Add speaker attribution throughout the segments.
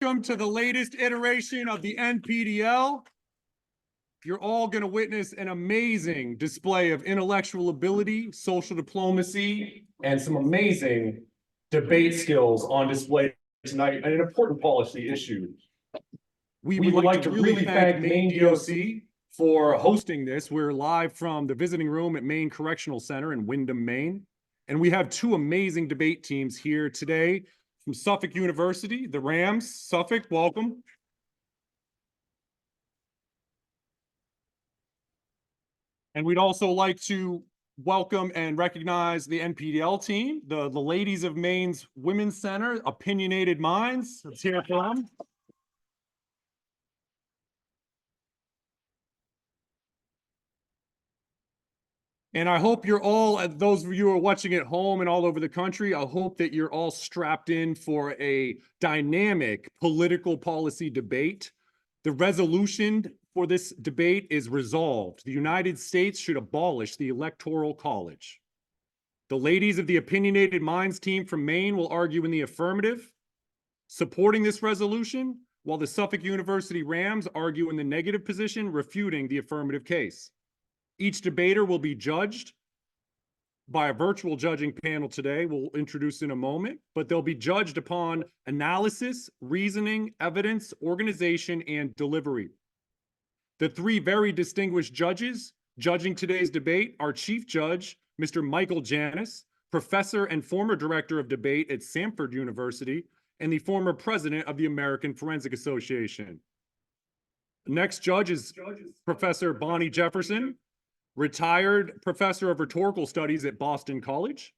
Speaker 1: Welcome to the latest iteration of the NPDL. You're all going to witness an amazing display of intellectual ability, social diplomacy, and some amazing debate skills on display tonight, and an important policy issue. We would like to really thank Maine DOC for hosting this. We're live from the visiting room at Maine Correctional Center in Windham, Maine. And we have two amazing debate teams here today from Suffolk University, the Rams. Suffolk, welcome. And we'd also like to welcome and recognize the NPDL team, the ladies of Maine's Women's Center, Opinionated Minds. Let's hear it from them. And I hope you're all, those of you who are watching at home and all over the country, I hope that you're all strapped in for a dynamic political policy debate. The resolution for this debate is resolved. The United States should abolish the Electoral College. The ladies of the Opinionated Minds team from Maine will argue in the affirmative, supporting this resolution, while the Suffolk University Rams argue in the negative position, refuting the affirmative case. Each debater will be judged by a virtual judging panel today, we'll introduce in a moment, but they'll be judged upon analysis, reasoning, evidence, organization, and delivery. The three very distinguished judges judging today's debate are Chief Judge, Mr. Michael Janis, professor and former director of debate at Samford University, and the former president of the American Forensic Association. The next judge is Professor Bonnie Jefferson, retired professor of rhetorical studies at Boston College,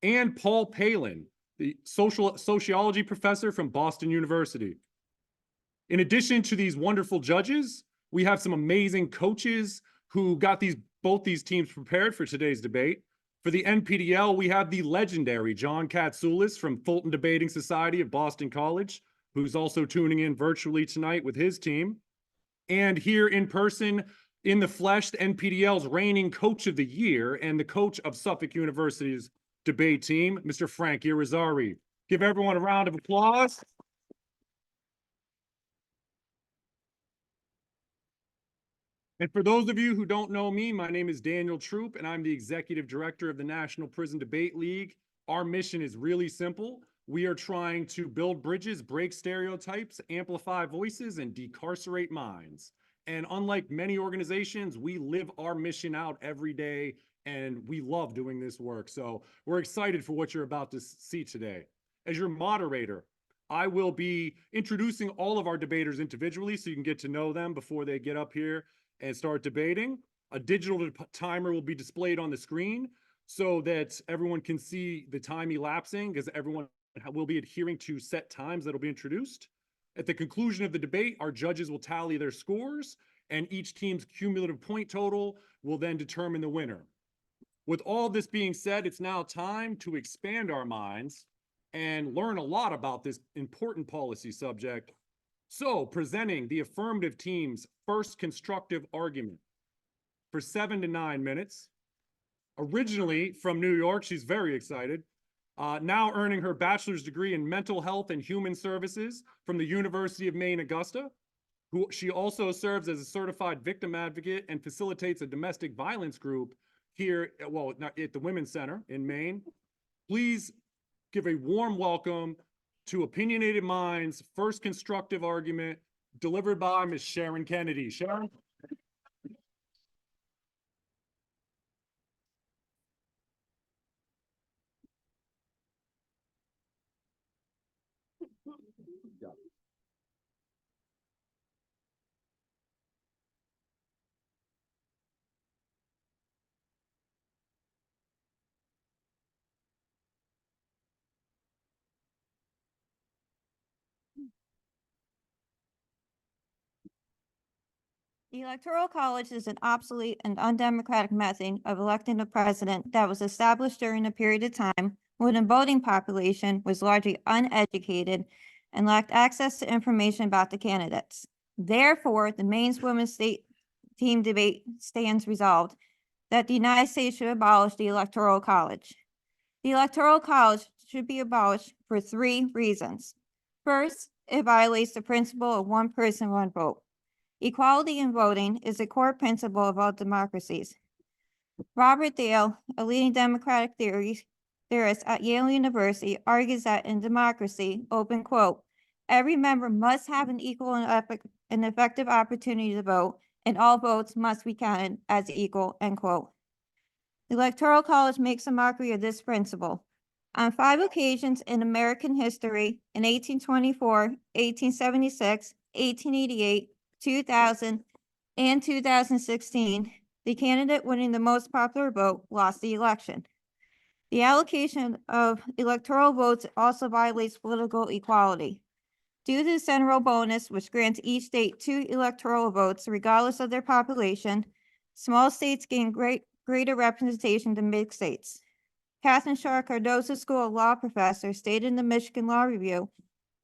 Speaker 1: and Paul Palin, the sociology professor from Boston University. In addition to these wonderful judges, we have some amazing coaches who got both these teams prepared for today's debate. For the NPDL, we have the legendary John Katsoulis from Fulton Debating Society of Boston College, who's also tuning in virtually tonight with his team. And here in person, in the flesh, the NPDL's reigning coach of the year and the coach of Suffolk University's debate team, Mr. Frank Irizarry. Give everyone a round of applause. And for those of you who don't know me, my name is Daniel Troop, and I'm the executive director of the National Prison Debate League. Our mission is really simple. We are trying to build bridges, break stereotypes, amplify voices, and decarcerate minds. And unlike many organizations, we live our mission out every day, and we love doing this work. So we're excited for what you're about to see today. As your moderator, I will be introducing all of our debaters individually so you can get to know them before they get up here and start debating. A digital timer will be displayed on the screen so that everyone can see the time elapsing, because everyone will be adhering to set times that will be introduced. At the conclusion of the debate, our judges will tally their scores, and each team's cumulative point total will then determine the winner. With all this being said, it's now time to expand our minds and learn a lot about this important policy subject. So, presenting the affirmative team's first constructive argument for 7 to 9 minutes. Originally from New York, she's very excited. Now earning her bachelor's degree in mental health and human services from the University of Maine, Augusta. She also serves as a certified victim advocate and facilitates a domestic violence group here, at the Women's Center in Maine. Please give a warm welcome to Opinionated Minds' first constructive argument, delivered by Ms. Sharon Kennedy. Sharon?
Speaker 2: The Electoral College is an obsolete and undemocratic method of electing a president that was established during a period of time when the voting population was largely uneducated and lacked access to information about the candidates. Therefore, the Maine's Women's State Team debate stands resolved that the United States should abolish the Electoral College. The Electoral College should be abolished for 3 reasons. First, it violates the principle of one person, one vote. Equality in voting is a core principle of all democracies. Robert Dale, a leading democratic theorist at Yale University, argues that in democracy, open quote, every member must have an equal and effective opportunity to vote, and all votes must be counted as equal, end quote. The Electoral College makes a mockery of this principle. On 5 occasions in American history, in 1824, 1876, 1888, 2000, and 2016, the candidate winning the most popular vote lost the election. The allocation of electoral votes also violates political equality. Due to the central bonus, which grants each state 2 electoral votes regardless of their population, small states gain greater representation than big states. Catherine Shaw Cardozo School of Law professor stated in the Michigan Law Review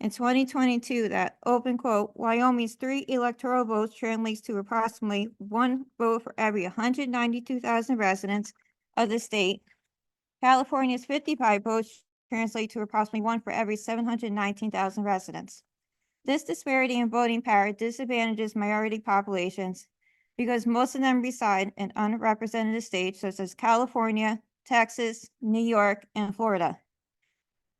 Speaker 2: in 2022 that, open quote, Wyoming's 3 electoral votes translates to approximately 1 vote for every 192,000 residents of the state. California's 55 votes translate to approximately 1 for every 719,000 residents. This disparity in voting power disadvantages minority populations because most of them reside in unrepresented states such as California, Texas, New York, and Florida.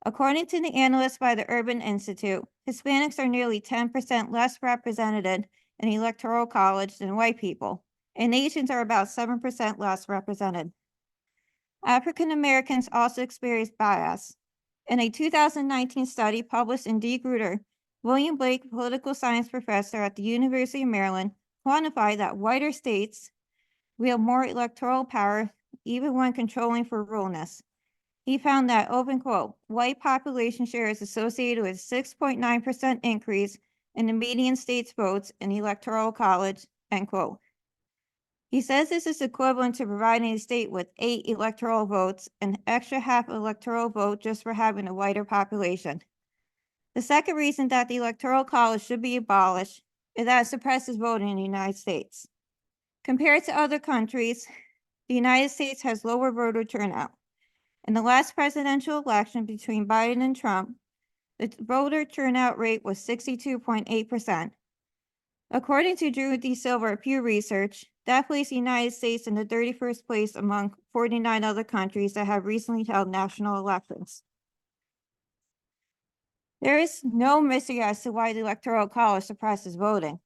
Speaker 2: According to the analysts by the Urban Institute, Hispanics are nearly 10% less represented in the Electoral College than white people, and Asians are about 7% less represented. African Americans also experience bias. In a 2019 study published in D. Grutter, William Blake, political science professor at the University of Maryland, quantified that whiter states wield more electoral power even when controlling for ruralness. He found that, open quote, white population share is associated with 6.9% increase in the median state's votes in the Electoral College, end quote. He says this is equivalent to providing a state with 8 electoral votes, an extra half electoral vote just for having a whiter population. The second reason that the Electoral College should be abolished is that it suppresses voting in the United States. Compared to other countries, the United States has lower voter turnout. In the last presidential election between Biden and Trump, the voter turnout rate was 62.8%. According to Drew D. Silver at Pew Research, that placed the United States in the 31st place among 49 other countries that have recently held national elections. There is no mystery as to why the Electoral College suppresses voting.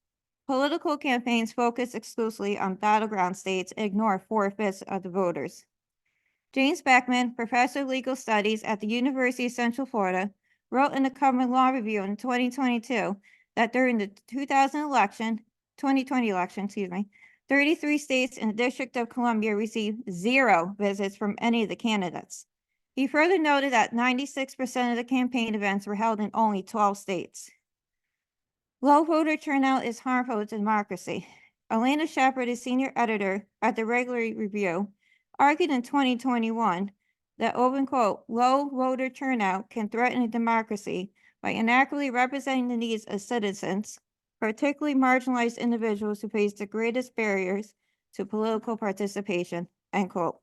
Speaker 2: Political campaigns focus exclusively on battleground states and ignore 4/5 of the voters. James Beckman, professor of legal studies at the University of Central Florida, wrote in the Common Law Review in 2022 that during the 2020 election, 33 states and the District of Columbia received 0 visits from any of the candidates. He further noted that 96% of the campaign events were held in only 12 states. Low voter turnout is harmful to democracy. Elena Shepard, a senior editor at the Regular Review, argued in 2021 that, open quote, low voter turnout can threaten a democracy by inaccurately representing the needs of citizens, particularly marginalized individuals who face the greatest barriers to political participation, end quote.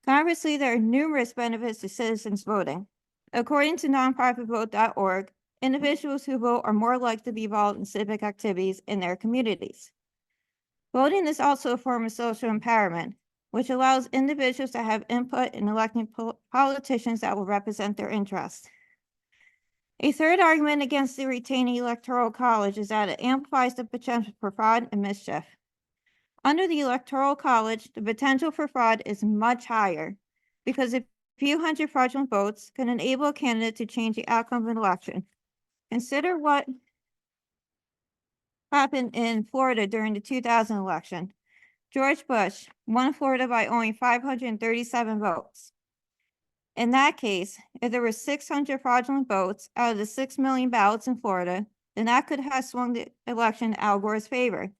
Speaker 2: Conversely, there are numerous benefits to citizens voting. According to nonprofitvote.org, individuals who vote are more likely to be involved in civic activities in their communities. Voting is also a form of social empowerment, which allows individuals to have input in electing politicians that will represent their interests. A third argument against the retaining Electoral College is that it amplifies the potential for fraud and mischief. Under the Electoral College, the potential for fraud is much higher because a few hundred fraudulent votes can enable a candidate to change the outcome of an election. Consider what happened in Florida during the 2000 election. George Bush won Florida by only 537 votes. In that case, if there were 600 fraudulent votes out of the 6 million ballots in Florida, then that could have swung the election in Al Gore's favor.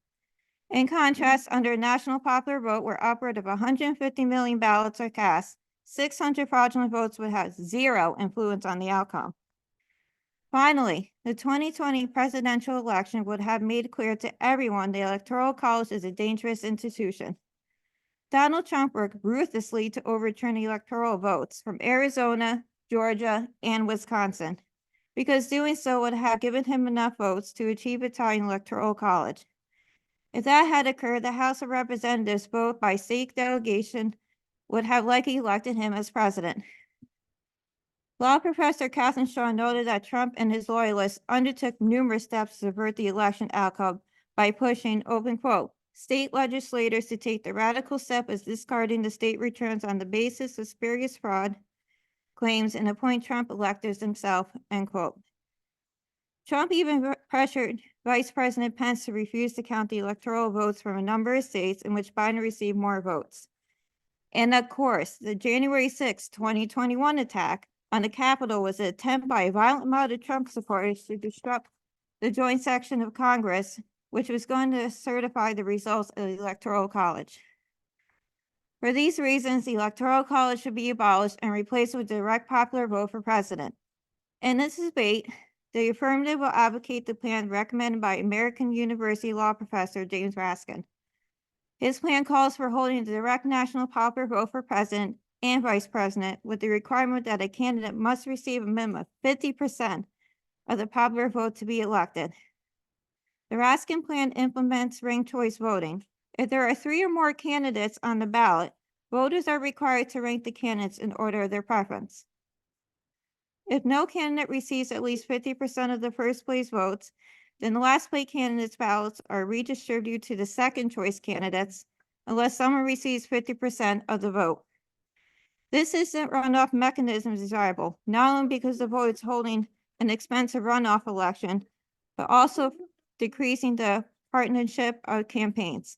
Speaker 2: In contrast, under a national popular vote where upward of 150 million ballots are cast, 600 fraudulent votes would have 0 influence on the outcome. Finally, the 2020 presidential election would have made clear to everyone the Electoral College is a dangerous institution. Donald Trump worked ruthlessly to overturn electoral votes from Arizona, Georgia, and Wisconsin. because doing so would have given him enough votes to achieve Italian electoral college. If that had occurred, the House of Representatives, vote by state delegation, would have likely elected him as president. Law professor Catherine Shaw noted that Trump and his loyalists undertook numerous steps to avert the election outcome by pushing, open quote, state legislators to take the radical step as discarding the state returns on the basis of spurious fraud claims and appoint Trump electors himself, end quote. Trump even pressured Vice President Pence to refuse to count the electoral votes from a number of states in which Biden received more votes. And of course, the January 6, 2021 attack on the Capitol was an attempt by a violent mob of Trump supporters to disrupt the joint section of Congress, which was going to certify the results of the Electoral College. For these reasons, the Electoral College should be abolished and replaced with direct popular vote for president. In this debate, the affirmative will advocate the plan recommended by American University law professor James Raskin. His plan calls for holding a direct national popular vote for president and vice president with the requirement that a candidate must receive a minimum of 50% of the popular vote to be elected. The Raskin plan implements ranked choice voting. If there are 3 or more candidates on the ballot, voters are required to rank the candidates in order of their preference. If no candidate receives at least 50% of the first place votes, then the last place candidates' ballots are redistributed to the second choice candidates unless someone receives 50% of the vote. This instant runoff mechanism is desirable, not only because the vote is holding an expensive runoff election, but also decreasing the partisanship of campaigns.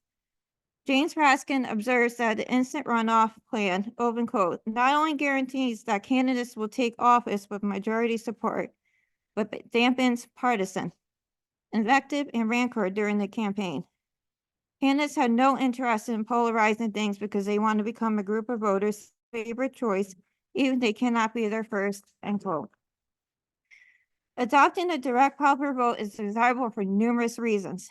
Speaker 2: James Raskin observes that the instant runoff plan, open quote, not only guarantees that candidates will take office with majority support, but dampens partisan invective and rancor during the campaign. Candidates had no interest in polarizing things because they want to become a group of voters' favorite choice, even if they cannot be their first, end quote. Adopting a direct popular vote is desirable for numerous reasons.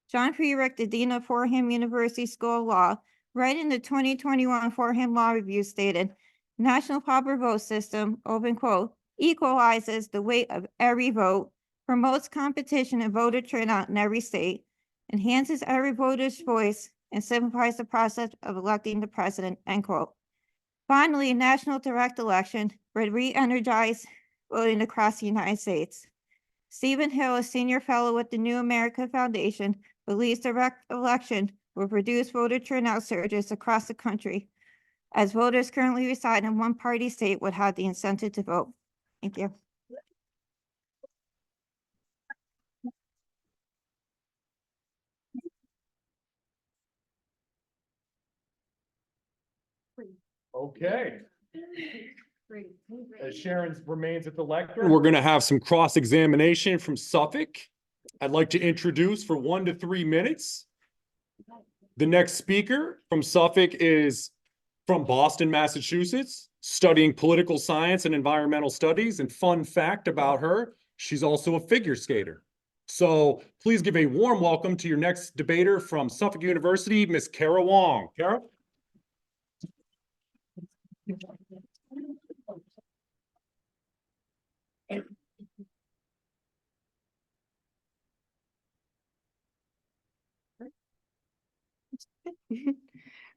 Speaker 2: John Friedrich, the dean of Fordham University School of Law, writing the 2021 Fordham Law Review stated, national popular vote system, open quote, equalizes the weight of every vote, promotes competition and voter turnout in every state, enhances every voter's voice, and simplifies the process of electing the president, end quote. Finally, a national direct election would re-energize voting across the United States. Stephen Hill, a senior fellow with the New America Foundation, believes direct election will produce voter turnout surges across the country, as voters currently reside in one party state would have the incentive to vote. Thank you.
Speaker 1: Okay. As Sharon remains at the lectern, we're going to have some cross-examination from Suffolk. I'd like to introduce for 1 to 3 minutes. The next speaker from Suffolk is from Boston, Massachusetts, studying political science and environmental studies. And fun fact about her, she's also a figure skater. So please give a warm welcome to your next debater from Suffolk University, Miss Kara Wong. Kara?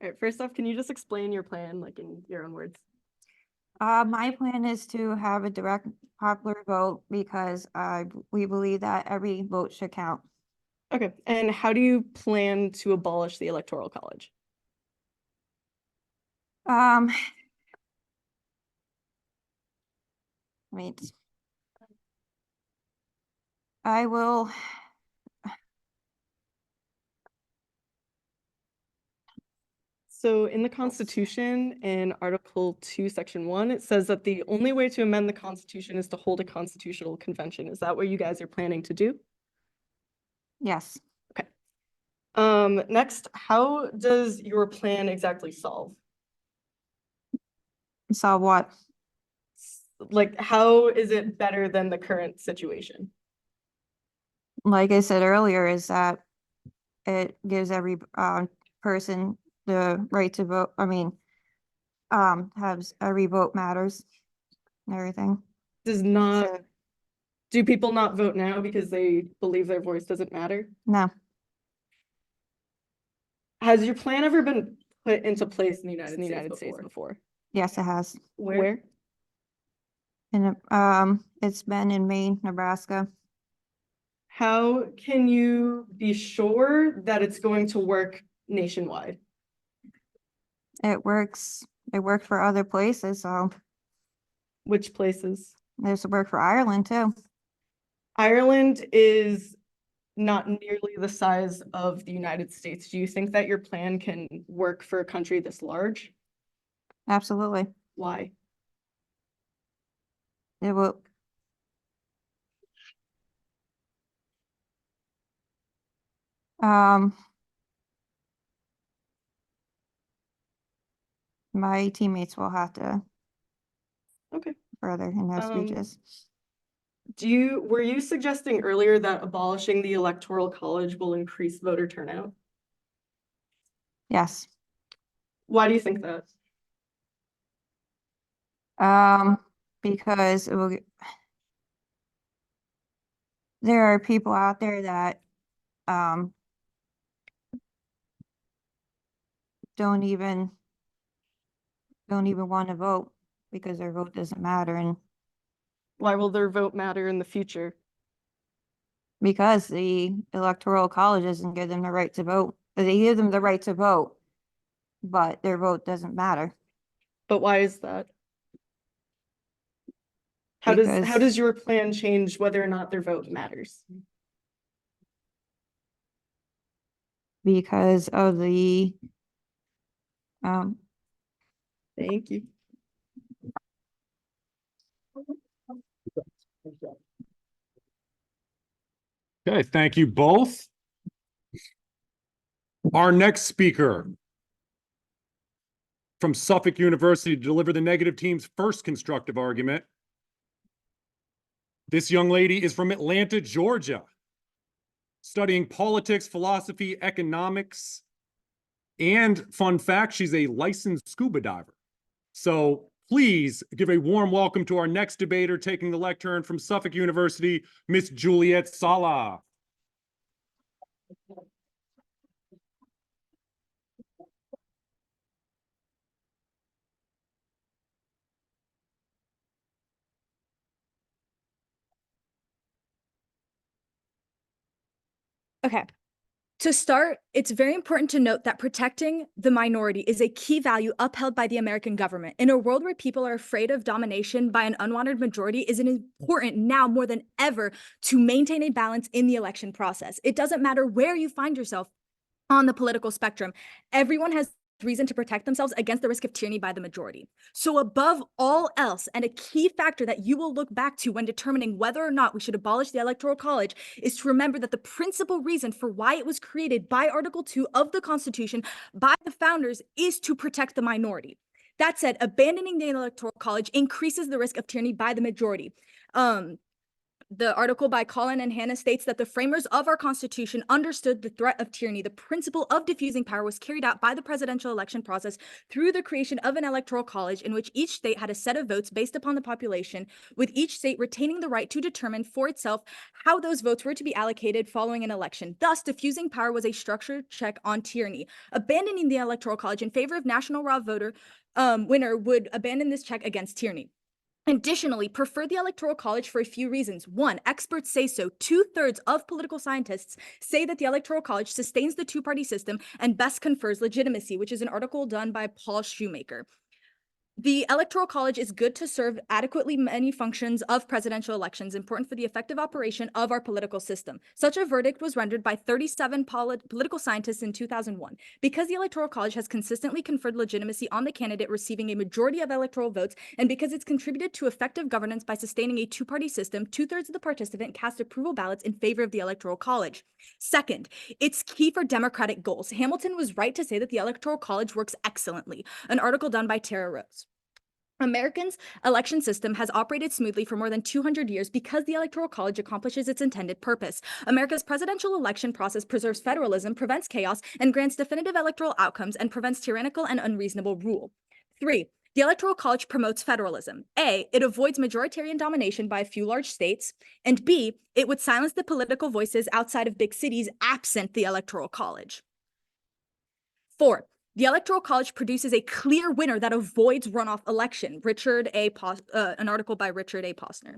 Speaker 3: All right, first off, can you just explain your plan, like in your own words?
Speaker 2: My plan is to have a direct popular vote because we believe that every vote should count.
Speaker 3: Okay, and how do you plan to abolish the Electoral College?
Speaker 2: Wait. I will.
Speaker 3: So in the Constitution, in Article 2, Section 1, it says that the only way to amend the Constitution is to hold a constitutional convention. Is that what you guys are planning to do?
Speaker 2: Yes.
Speaker 3: Okay. Next, how does your plan exactly solve?
Speaker 2: Solve what?
Speaker 3: Like, how is it better than the current situation?
Speaker 2: Like I said earlier, is that it gives every person the right to vote. I mean, has every vote matters and everything.
Speaker 3: Does not Do people not vote now because they believe their voice doesn't matter?
Speaker 2: No,
Speaker 3: Has your plan ever been put into place in the United States before?
Speaker 2: yes, it has.
Speaker 3: Where?
Speaker 2: And it's been in Maine, Nebraska.
Speaker 3: How can you be sure that it's going to work nationwide?
Speaker 2: It works. It worked for other places, so
Speaker 3: Which places?
Speaker 2: there's work for Ireland too.
Speaker 3: Ireland is not nearly the size of the United States. Do you think that your plan can work for a country this large?
Speaker 2: Absolutely.
Speaker 3: Why?
Speaker 2: It will. My teammates will have to
Speaker 3: Okay.
Speaker 2: further in their speeches.
Speaker 3: Were you suggesting earlier that abolishing the Electoral College will increase voter turnout?
Speaker 2: Yes.
Speaker 3: Why do you think that?
Speaker 2: Because it will. There are people out there that don't even want to vote because their vote doesn't matter, and
Speaker 3: Why will their vote matter in the future?
Speaker 2: because the Electoral College doesn't give them the right to vote. They give them the right to vote, but their vote doesn't matter.
Speaker 3: But why is that? How
Speaker 2: Because
Speaker 3: does your plan change whether or not their vote matters?
Speaker 2: because of the
Speaker 3: Thank you.
Speaker 1: Okay, thank you both. Our next speaker from Suffolk University to deliver the negative team's first constructive argument. This young lady is from Atlanta, Georgia, studying politics, philosophy, economics, and fun fact, she's a licensed scuba diver. So please give a warm welcome to our next debater taking the lectern from Suffolk University, Miss Juliet Sala.
Speaker 4: Okay. To start, it's very important to note that protecting the minority is a key value upheld by the American government. In a world where people are afraid of domination by an unwanted majority, it is important now more than ever to maintain a balance in the election process. It doesn't matter where you find yourself on the political spectrum. Everyone has reason to protect themselves against the risk of tyranny by the majority. So above all else, and a key factor that you will look back to when determining whether or not we should abolish the Electoral College, is to remember that the principal reason for why it was created by Article 2 of the Constitution by the founders is to protect the minority. That said, abandoning the Electoral College increases the risk of tyranny by the majority. The article by Colin and Hannah states that the framers of our Constitution understood the threat of tyranny. The principle of diffusing power was carried out by the presidential election process through the creation of an electoral college in which each state had a set of votes based upon the population, with each state retaining the right to determine for itself how those votes were to be allocated following an election. Thus, diffusing power was a structured check on tyranny. Abandoning the electoral college in favor of national raw voter winner would abandon this check against tyranny. Additionally, prefer the Electoral College for a few reasons. One, experts say so. 2/3 of political scientists say that the Electoral College sustains the two-party system and best confers legitimacy, which is an article done by Paul Shoemaker. The Electoral College is good to serve adequately many functions of presidential elections, important for the effective operation of our political system. Such a verdict was rendered by 37 political scientists in 2001. Because the Electoral College has consistently conferred legitimacy on the candidate receiving a majority of electoral votes, and because it's contributed to effective governance by sustaining a two-party system, 2/3 of the participants cast approval ballots in favor of the Electoral College. Second, it's key for democratic goals. Hamilton was right to say that the Electoral College works excellently, an article done by Tara Rose. Americans' election system has operated smoothly for more than 200 years because the Electoral College accomplishes its intended purpose. America's presidential election process preserves federalism, prevents chaos, and grants definitive electoral outcomes, and prevents tyrannical and unreasonable rule. 3. The Electoral College promotes federalism. A, it avoids majoritarian domination by a few large states, and B, it would silence the political voices outside of big cities absent the Electoral College. 4, the Electoral College produces a clear winner that avoids runoff election. An article by Richard A. Posner.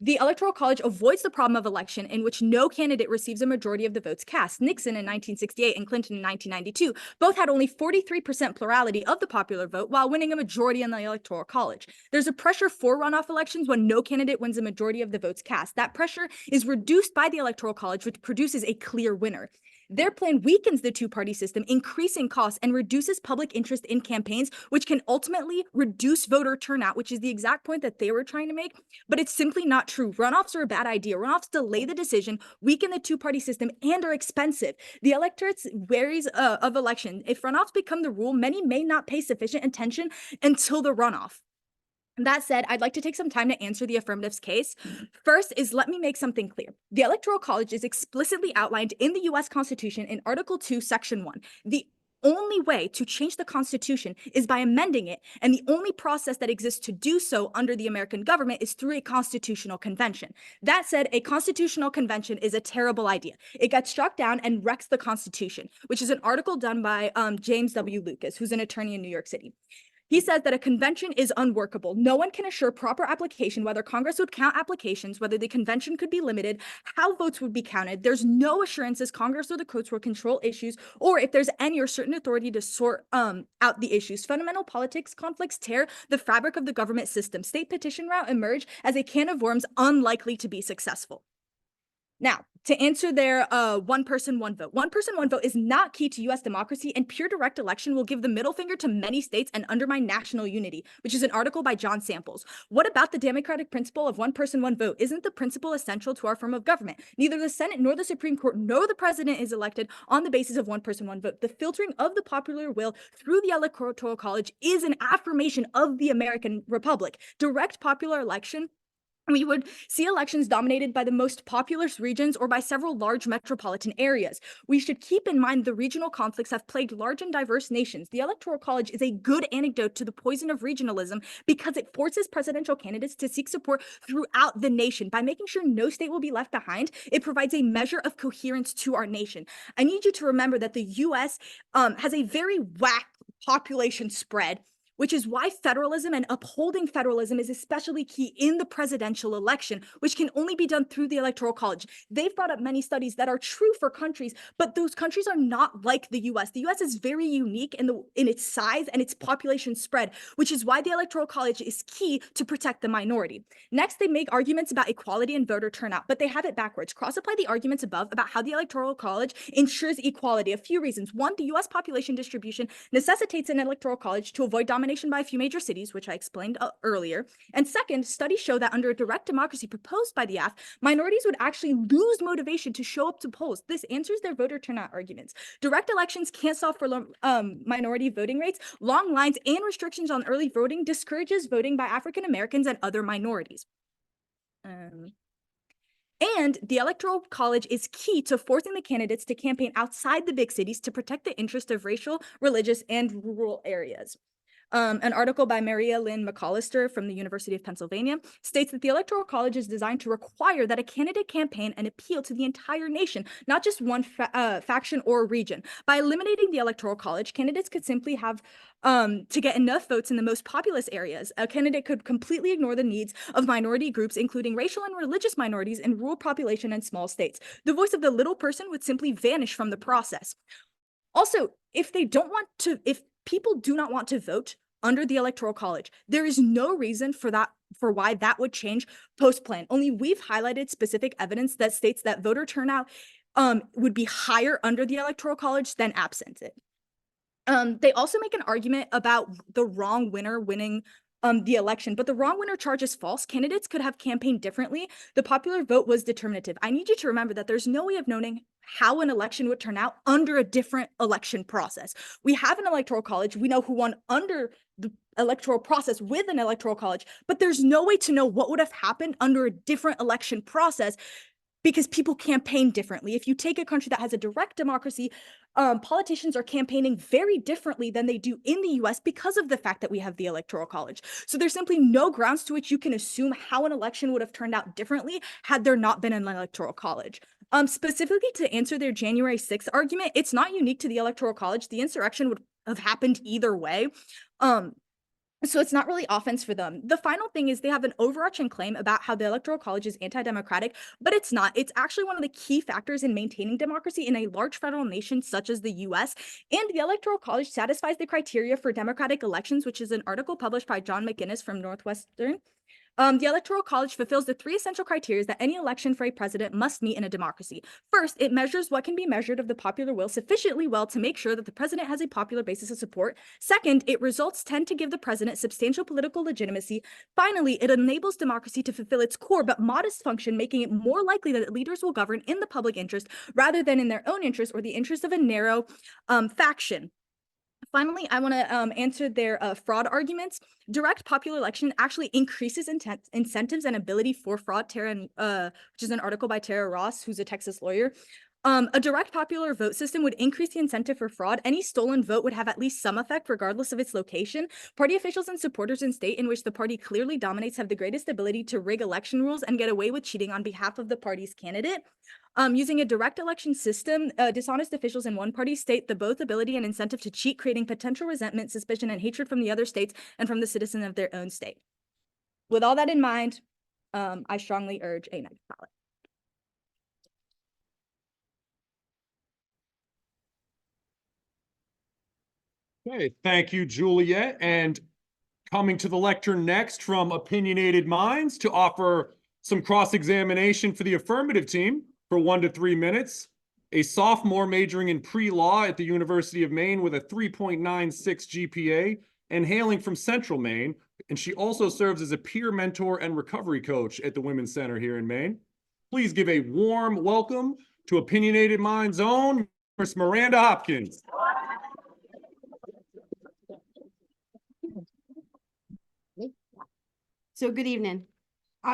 Speaker 4: The Electoral College avoids the problem of election in which no candidate receives a majority of the votes cast. Nixon in 1968 and Clinton in 1992 both had only 43% plurality of the popular vote while winning a majority in the Electoral College. There's a pressure for runoff elections when no candidate wins a majority of the votes cast. That pressure is reduced by the Electoral College, which produces a clear winner. Their plan weakens the two-party system, increasing costs, and reduces public interest in campaigns, which can ultimately reduce voter turnout, which is the exact point that they were trying to make. But it's simply not true. Runoffs are a bad idea. Runoffs delay the decision, weaken the two-party system, and are expensive. The electorate's varies of election. If runoffs become the rule, many may not pay sufficient attention until the runoff. That said, I'd like to take some time to answer the affirmative's case. First is, let me make something clear. The Electoral College is explicitly outlined in the U.S. Constitution in Article 2, Section 1. The only way to change the Constitution is by amending it, and the only process that exists to do so under the American government is through a constitutional convention. That said, a constitutional convention is a terrible idea. It gets struck down and wrecks the Constitution, which is an article done by James W. Lucas, who's an attorney in New York City. He says that a convention is unworkable. No one can assure proper application, whether Congress would count applications, whether the convention could be limited, how votes would be counted. There's no assurances Congress or the courts will control issues, or if there's any or certain authority to sort out the issues. Fundamental politics conflicts tear the fabric of the government system. State petition route emerge as a can of worms unlikely to be successful. Now, to answer their one person, one vote. One person, one vote is not key to U.S. democracy, and pure direct election will give the middle finger to many states and undermine national unity, which is an article by John Samples. What about the democratic principle of one person, one vote? Isn't the principle essential to our form of government? Neither the Senate nor the Supreme Court nor the president is elected on the basis of one person, one vote. The filtering of the popular will through the Electoral College is an affirmation of the American Republic. Direct popular election, we would see elections dominated by the most populous regions or by several large metropolitan areas. We should keep in mind the regional conflicts have plagued large and diverse nations. The Electoral College is a good antidote to the poison of regionalism because it forces presidential candidates to seek support throughout the nation. By making sure no state will be left behind, it provides a measure of coherence to our nation. I need you to remember that the U.S. Has a very whack population spread, which is why federalism and upholding federalism is especially key in the presidential election, which can only be done through the Electoral College. They've brought up many studies that are true for countries, but those countries are not like the US. The US is very unique in its size and its population spread, which is why the Electoral College is key to protect the minority. Next, they make arguments about equality and voter turnout, but they have it backwards. Cross-apply the arguments above about how the Electoral College ensures equality. A few reasons. One, the US population distribution necessitates an Electoral College to avoid domination by a few major cities, which I explained earlier. And second, studies show that under a direct democracy proposed by the AF, minorities would actually lose motivation to show up to polls. This answers their voter turnout arguments. Direct elections can't solve for minority voting rates. Long lines and restrictions on early voting discourages voting by African Americans and other minorities. And the Electoral College is key to forcing the candidates to campaign outside the big cities to protect the interest of racial, religious, and rural areas. An article by Maria Lynn McAllister from the University of Pennsylvania states that the Electoral College is designed to require that a candidate campaign and appeal to the entire nation, not just one faction or region. By eliminating the Electoral College, candidates could simply have to get enough votes in the most populous areas. A candidate could completely ignore the needs of minority groups, including racial and religious minorities in rural population and small states. The voice of the little person would simply vanish from the process. Also, if people do not want to vote under the Electoral College, there is no reason for why that would change post-plan. Only we've highlighted specific evidence that states that voter turnout would be higher under the Electoral College than absent it. They also make an argument about the wrong winner winning the election, but the wrong winner charge is false. Candidates could have campaigned differently. The popular vote was determinative. I need you to remember that there's no way of knowing how an election would turn out under a different election process. We have an Electoral College. We know who won under the electoral process with an Electoral College, but there's no way to know what would have happened under a different election process because people campaign differently. If you take a country that has a direct democracy, politicians are campaigning very differently than they do in the US because of the fact that we have the Electoral College. So there's simply no grounds to which you can assume how an election would have turned out differently had there not been an Electoral College. Specifically to answer their January 6th argument, it's not unique to the Electoral College. The insurrection would have happened either way. So it's not really offense for them. The final thing is they have an overarching claim about how the Electoral College is anti-democratic, but it's not. It's actually one of the key factors in maintaining democracy in a large federal nation such as the US. And the Electoral College satisfies the criteria for democratic elections, which is an article published by John McGinnis from Northwestern. The Electoral College fulfills the 3 essential criteria that any election for a president must meet in a democracy. First, it measures what can be measured of the popular will sufficiently well to make sure that the president has a popular basis of support. Second, its results tend to give the president substantial political legitimacy. Finally, it enables democracy to fulfill its core but modest function, making it more likely that leaders will govern in the public interest rather than in their own interest or the interest of a narrow faction. Finally, I want to answer their fraud arguments. Direct popular election actually increases incentives and ability for fraud. Which is an article by Tara Ross, who's a Texas lawyer. A direct popular vote system would increase the incentive for fraud. Any stolen vote would have at least some effect regardless of its location. Party officials and supporters in state in which the party clearly dominates have the greatest ability to rig election rules and get away with cheating on behalf of the party's candidate. Using a direct election system, dishonest officials in one party state the both ability and incentive to cheat, creating potential resentment, suspicion, and hatred from the other states and from the citizen of their own state. With all that in mind, I strongly urge a negative ballot.
Speaker 1: Okay, thank you, Juliet. And coming to the lectern next from Opinionated Minds to offer some cross-examination for the affirmative team for 1 to 3 minutes. A sophomore majoring in pre-law at the University of Maine with a 3.96 GPA and hailing from Central Maine. And she also serves as a peer mentor and recovery coach at the Women's Center here in Maine. Please give a warm welcome to Opinionated Minds' own Miss Miranda Hopkins.
Speaker 5: So good evening.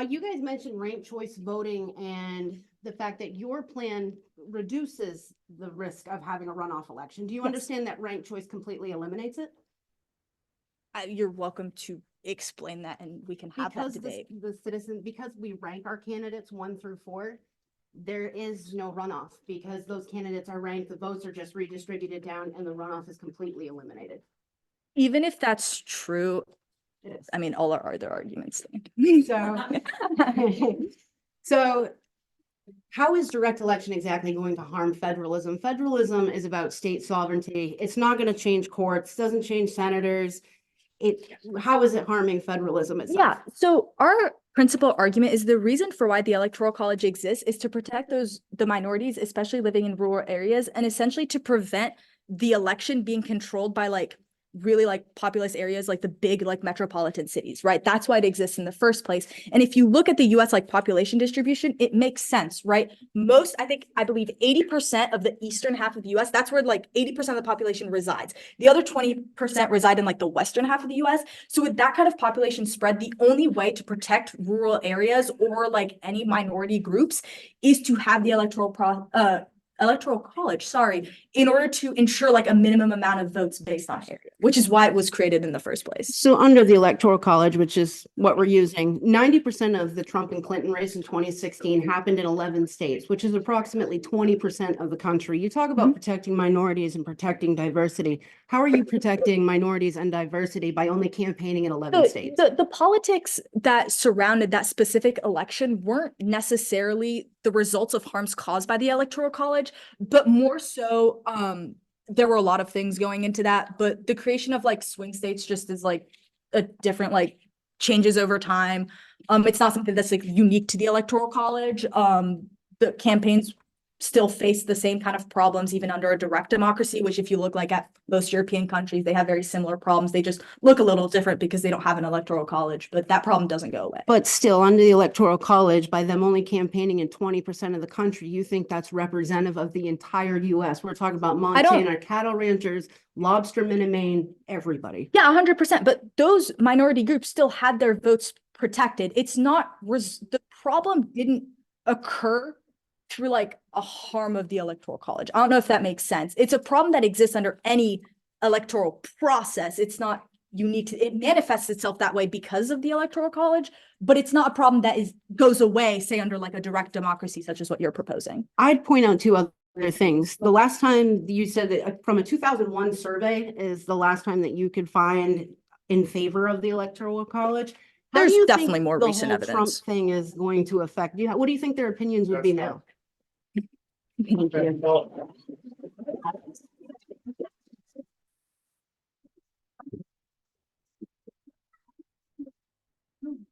Speaker 5: You guys mentioned ranked choice voting and the fact that your plan reduces the risk of having a runoff election. Do you understand that ranked choice completely eliminates it?
Speaker 4: You're welcome to explain that and we can have that debate.
Speaker 5: Because we rank our candidates 1 through 4, there is no runoff because those candidates are ranked, the votes are just redistributed down and the runoff is completely eliminated.
Speaker 4: Even if that's true,
Speaker 5: It is.
Speaker 4: I mean, all our other arguments stand.
Speaker 5: So how is direct election exactly going to harm federalism? Federalism is about state sovereignty. It's not going to change courts, doesn't change senators. How is it harming federalism itself?
Speaker 4: Yeah, so our principal argument is the reason for why the Electoral College exists is to protect the minorities, especially living in rural areas, and essentially to prevent the election being controlled by really populous areas like the big metropolitan cities, right? That's why it exists in the first place. And if you look at the US population distribution, it makes sense, right? I believe 80% of the eastern half of the US, that's where 80% of the population resides. The other 20% reside in the western half of the US. So with that kind of population spread, the only way to protect rural areas or any minority groups is to have the Electoral College, in order to ensure a minimum amount of votes based on area, which is why it was created in the first place.
Speaker 5: So under the Electoral College, which is what we're using, 90% of the Trump and Clinton race in 2016 happened in 11 states, which is approximately 20% of the country. You talk about protecting minorities and protecting diversity. How are you protecting minorities and diversity by only campaigning in 11 states?
Speaker 4: The politics that surrounded that specific election weren't necessarily the results of harms caused by the Electoral College, but more so, there were a lot of things going into that, but the creation of swing states just is a different changes over time. It's not something that's unique to the Electoral College. The campaigns still face the same kind of problems even under a direct democracy, which if you look at most European countries, they have very similar problems. They just look a little different because they don't have an Electoral College, but that problem doesn't go away.
Speaker 5: But still, under the Electoral College, by them only campaigning in 20% of the country, you think that's representative of the entire US? We're talking about Montana, cattle ranchers, lobstermen in Maine, everybody.
Speaker 4: Yeah, 100%. But those minority groups still had their votes protected. It's not, the problem didn't occur through like a harm of the electoral college. I don't know if that makes sense. It's a problem that exists under any electoral process. It's not unique to, it manifests itself that way because of the electoral college, but it's not a problem that goes away, say, under like a direct democracy, such as what you're proposing.
Speaker 5: I'd point out two other things. The last time you said that from a 2001 survey is the last time that you could find in favor of the electoral college. How do
Speaker 4: There's
Speaker 5: you
Speaker 4: definitely
Speaker 5: think
Speaker 4: more
Speaker 5: the
Speaker 4: recent
Speaker 5: whole Trump
Speaker 4: evidence.
Speaker 5: thing is going to affect you? What do you think their opinions would be now? Thank you.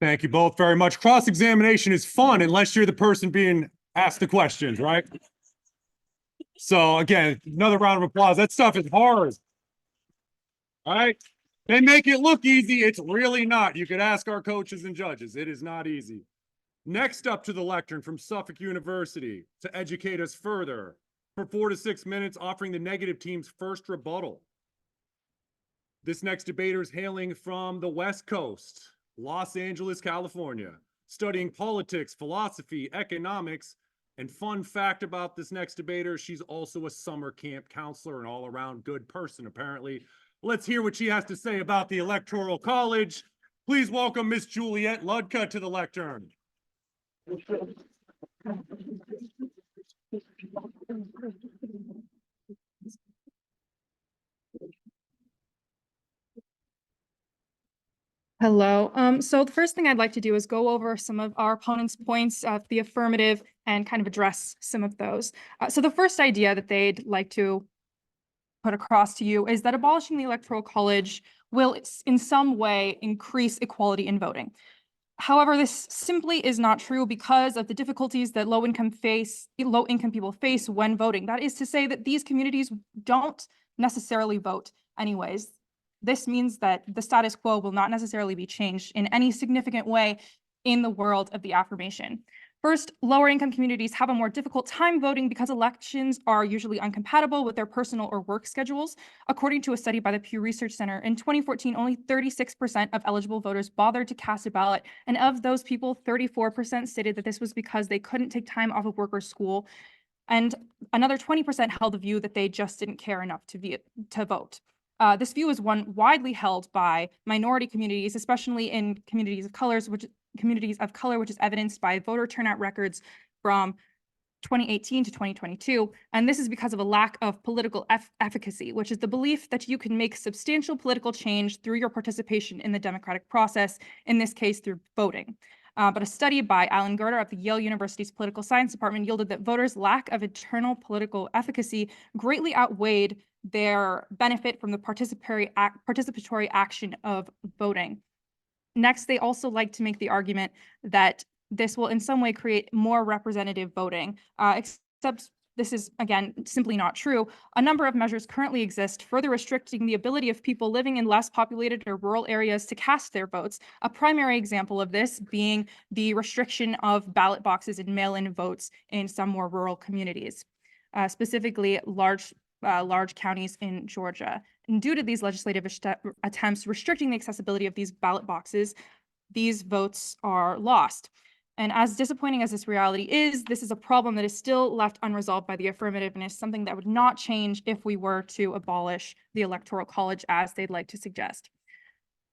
Speaker 1: Thank you both very much. Cross-examination is fun unless you're the person being asked the questions, right? So again, another round of applause. That stuff is hard. All right. They make it look easy. It's really not. You could ask our coaches and judges. It is not easy. Next up to the lectern from Suffolk University to educate us further for 4 to 6 minutes, offering the negative team's first rebuttal. This next debater is hailing from the West Coast, Los Angeles, California, studying politics, philosophy, economics, and fun fact about this next debater, she's also a summer camp counselor and all-around good person, apparently. Let's hear what she has to say about the Electoral College. Please welcome Miss Juliet Ludka to the lectern.
Speaker 6: Hello. So the first thing I'd like to do is go over some of our opponent's points of the affirmative and kind of address some of those. So the first idea that they'd like to put across to you is that abolishing the Electoral College will in some way increase equality in voting. However, this simply is not true because of the difficulties that low-income people face when voting. That is to say that these communities don't necessarily vote anyways. This means that the status quo will not necessarily be changed in any significant way in the world of the affirmation. First, lower income communities have a more difficult time voting because elections are usually incompatible with their personal or work schedules. According to a study by the Pew Research Center, in 2014, only 36% of eligible voters bothered to cast a ballot. And of those people, 34% stated that this was because they couldn't take time off of work or school. And another 20% held the view that they just didn't care enough to vote. This view is one widely held by minority communities, especially in communities of color, which is evidenced by voter turnout records from 2018 to 2022. And this is because of a lack of political efficacy, which is the belief that you can make substantial political change through your participation in the democratic process, in this case through voting. But a study by Alan Gerder of the Yale University's Political Science Department yielded that voters' lack of internal political efficacy greatly outweighed their benefit from the participatory action of voting. Next, they also like to make the argument that this will in some way create more representative voting, except this is, again, simply not true. A number of measures currently exist, further restricting the ability of people living in less populated or rural areas to cast their votes. A primary example of this being the restriction of ballot boxes and mail-in votes in some more rural communities, specifically large counties in Georgia. And due to these legislative attempts restricting the accessibility of these ballot boxes, these votes are lost. And as disappointing as this reality is, this is a problem that is still left unresolved by the affirmative and is something that would not change if we were to abolish the Electoral College as they'd like to suggest.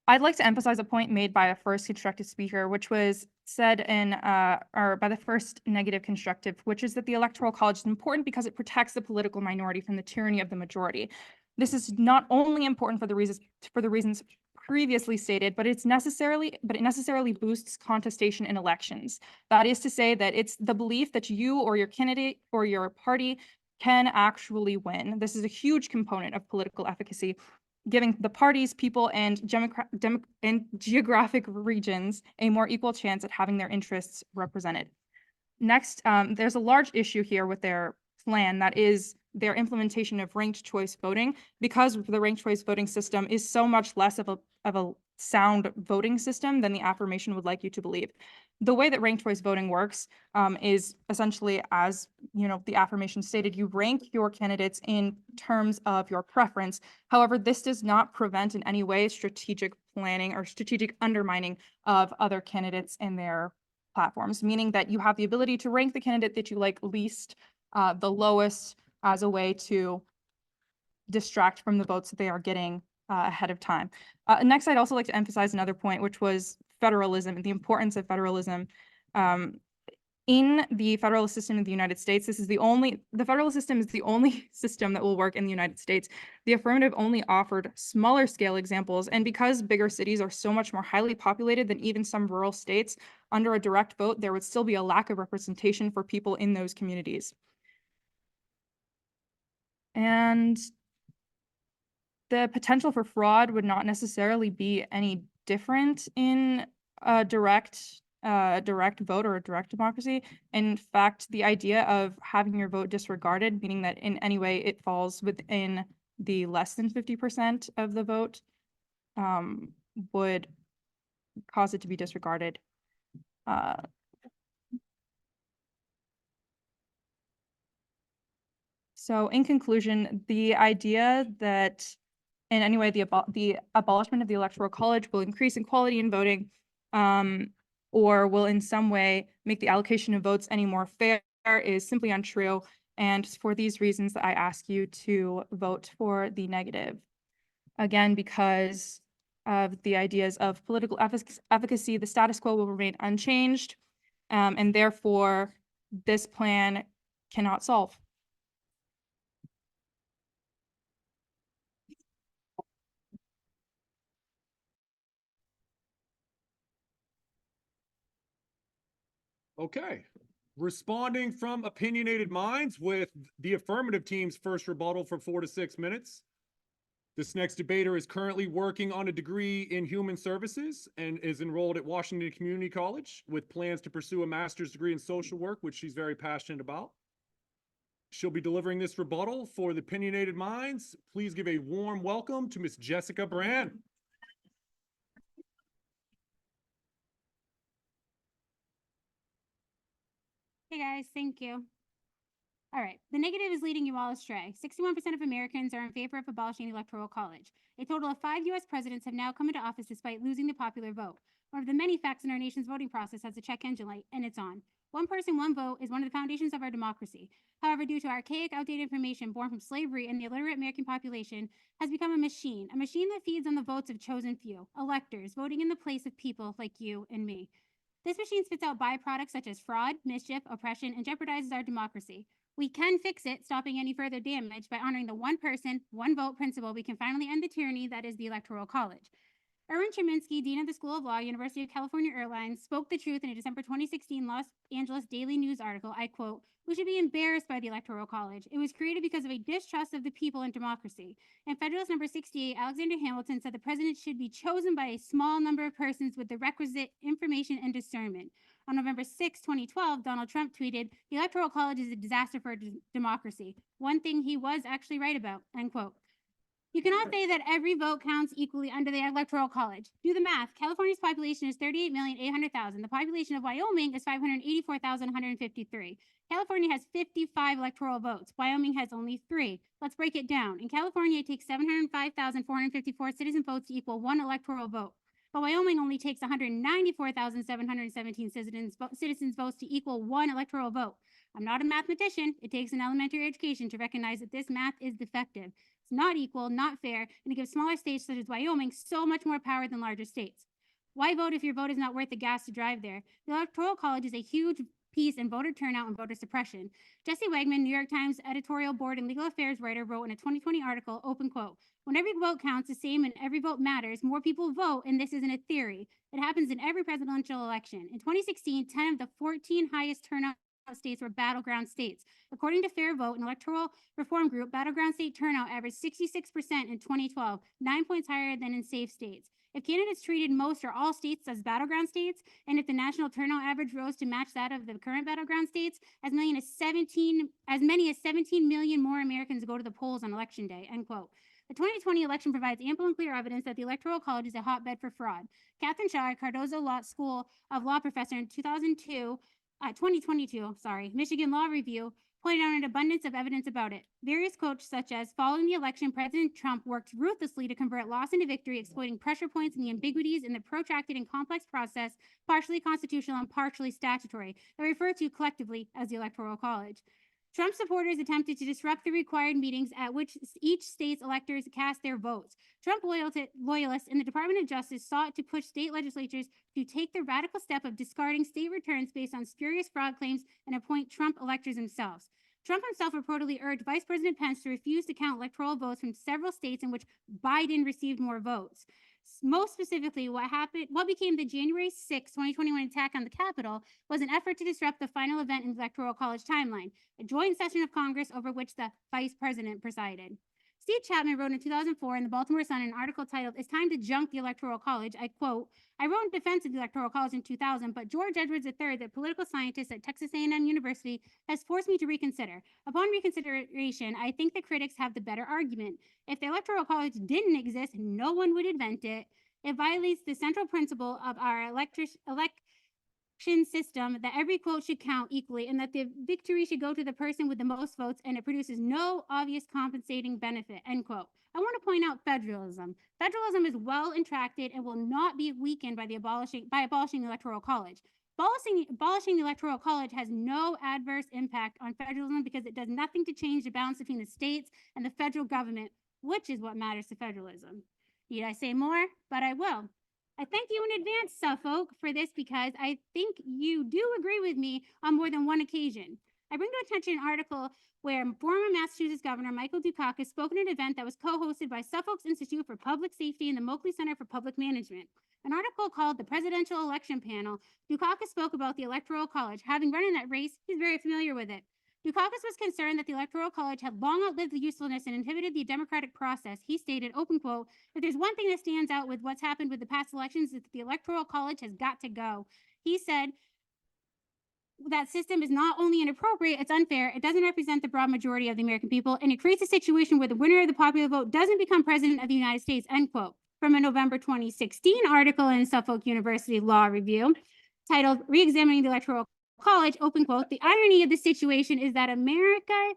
Speaker 6: I'd like to emphasize a point made by a first constructive speaker, which was said or by the first negative constructive, which is that the Electoral College is important because it protects the political minority from the tyranny of the majority. This is not only important for the reasons previously stated, but it necessarily boosts contestation in elections. That is to say that it's the belief that you or your candidate or your party can actually win. This is a huge component of political efficacy, giving the parties, people, and geographic regions a more equal chance at having their interests represented. Next, there's a large issue here with their plan, that is their implementation of ranked choice voting, because the ranked choice voting system is so much less of a sound voting system than the affirmation would like you to believe. The way that ranked choice voting works is essentially, as the affirmation stated, you rank your candidates in terms of your preference. However, this does not prevent in any way strategic planning or strategic undermining of other candidates and their platforms, meaning that you have the ability to rank the candidate that you like least, the lowest, as a way to distract from the votes that they are getting ahead of time. Next, I'd also like to emphasize another point, which was federalism and the importance of federalism. In the federal system in the United States, the federal system is the only system that will work in the United States. The affirmative only offered smaller scale examples, and because bigger cities are so much more highly populated than even some rural states, under a direct vote, there would still be a lack of representation for people in those communities. And the potential for fraud would not necessarily be any different in a direct vote or a direct democracy. In fact, the idea of having your vote disregarded, meaning that in any way it falls within the less than 50% of the vote, would cause it to be disregarded. So in conclusion, the idea that in any way the abolishment of the Electoral College will increase equality in voting, or will in some way make the allocation of votes any more fair is simply untrue. And for these reasons, I ask you to vote for the negative. Again, because of the ideas of political efficacy, the status quo will remain unchanged, and therefore this plan cannot solve.
Speaker 1: Okay, responding from Opinionated Minds with the affirmative team's first rebuttal for 4 to 6 minutes. This next debater is currently working on a degree in human services and is enrolled at Washington Community College with plans to pursue a master's degree in social work, which she's very passionate about. She'll be delivering this rebuttal for the Opinionated Minds. Please give a warm welcome to Miss Jessica Brand.
Speaker 7: Hey guys, thank you. All right, the negative is leading you all astray. 61% of Americans are in favor of abolishing the Electoral College. A total of 5 U.S. presidents have now come into office despite losing the popular vote. One of the many facts in our nation's voting process has a check engine light, and it's on. One person, one vote is one of the foundations of our democracy. However, due to archaic, outdated information born from slavery and the illiterate American population has become a machine that feeds on the votes of chosen few, electors, voting in the place of people like you and me. This machine spits out byproducts such as fraud, mischief, oppression, and jeopardizes our democracy. We can fix it, stopping any further damage by honoring the one person, one vote principle. We can finally end the tyranny that is the Electoral College. Erwin Chemerinsky, Dean of the School of Law, University of California, Irvine, spoke the truth in a December 2016 Los Angeles Daily News article. I quote, "We should be embarrassed by the Electoral College. It was created because of a distrust of the people and democracy." And Federalist number 68, Alexander Hamilton said the president should be chosen by a small number of persons with the requisite information and discernment. On November 6, 2012, Donald Trump tweeted, "The Electoral College is a disaster for democracy. One thing he was actually right about," end quote. You cannot say that every vote counts equally under the Electoral College. Do the math. California's population is 38,800,000. The population of Wyoming is 584,153. California has 55 electoral votes. Wyoming has only 3. Let's break it down. In California, it takes 705,454 citizen votes to equal 1 electoral vote. But Wyoming only takes 194,717 citizens votes to equal 1 electoral vote. I'm not a mathematician. It takes an elementary education to recognize that this math is defective. It's not equal, not fair, and it gives smaller states such as Wyoming so much more power than larger states. Why vote if your vote is not worth the gas to drive there? The Electoral College is a huge piece in voter turnout and voter suppression. Jesse Wegman, New York Times editorial board and legal affairs writer, wrote in a 2020 article, open quote, "When every vote counts the same and every vote matters, more people vote, and this isn't a theory. It happens in every presidential election. In 2016, 10 of the 14 highest turnout states were battleground states. According to Fair Vote, an electoral reform group, battleground state turnout averaged 66% in 2012, 9 points higher than in safe states. If candidates treated most or all states as battleground states, and if the national turnout average rose to match that of the current battleground states, as many as 17 million more Americans go to the polls on election day," end quote. The 2020 election provides ample and clear evidence that the Electoral College is a hotbed for fraud. Catherine Shaw, Cardozo Law School of Law professor in 2022, Michigan Law Review, pointed out an abundance of evidence about it. Various quotes such as, following the election, President Trump worked ruthlessly to convert loss into victory, exploiting pressure points and the ambiguities in the protracted and complex process, partially constitutional and partially statutory, that refer to collectively as the Electoral College. Trump supporters attempted to disrupt the required meetings at which each state's electors cast their votes. Trump loyalists in the Department of Justice sought to push state legislatures to take the radical step of discarding state returns based on spurious fraud claims and appoint Trump electors themselves. Trump himself reportedly urged Vice President Pence to refuse to count electoral votes from several states in which Biden received more votes. Most specifically, what became the January 6, 2021 attack on the Capitol was an effort to disrupt the final event in the Electoral College timeline, a joint session of Congress over which the Vice President presided. Steve Chapman wrote in 2004 in the Baltimore Sun an article titled, "It's Time to Junk the Electoral College." I quote, "I wrote in defense of the Electoral College in 2000, but George Edwards III, the political scientist at Texas A&M University, has forced me to reconsider. Upon reconsideration, I think the critics have the better argument. If the Electoral College didn't exist, no one would invent it. It violates the central principle of our election system that every vote should count equally and that the victory should go to the person with the most votes, and it produces no obvious compensating benefit," end quote. I want to point out federalism. Federalism is well entracted and will not be weakened by abolishing the Electoral College. Abolishing the Electoral College has no adverse impact on federalism because it does nothing to change the balance between the states and the federal government, which is what matters to federalism. Need I say more? But I will. I thank you in advance, Suffolk, for this because I think you do agree with me on more than one occasion. I bring to attention an article where former Massachusetts Governor Michael Dukakis spoke at an event that was co-hosted by Suffolk's Institute for Public Safety and the Moakley Center for Public Management. An article called "The Presidential Election Panel." Dukakis spoke about the Electoral College. Having run in that race, he's very familiar with it. Dukakis was concerned that the Electoral College had long outlived the usefulness and inhibited the democratic process. He stated, open quote, "If there's one thing that stands out with what's happened with the past elections, is that the Electoral College has got to go." He said, "That system is not only inappropriate, it's unfair. It doesn't represent the broad majority of the American people, and it creates a situation where the winner of the popular vote doesn't become president of the United States," end quote. From a November 2016 article in Suffolk University Law Review titled "Reexamining the Electoral College," open quote, "The irony of the situation is that America,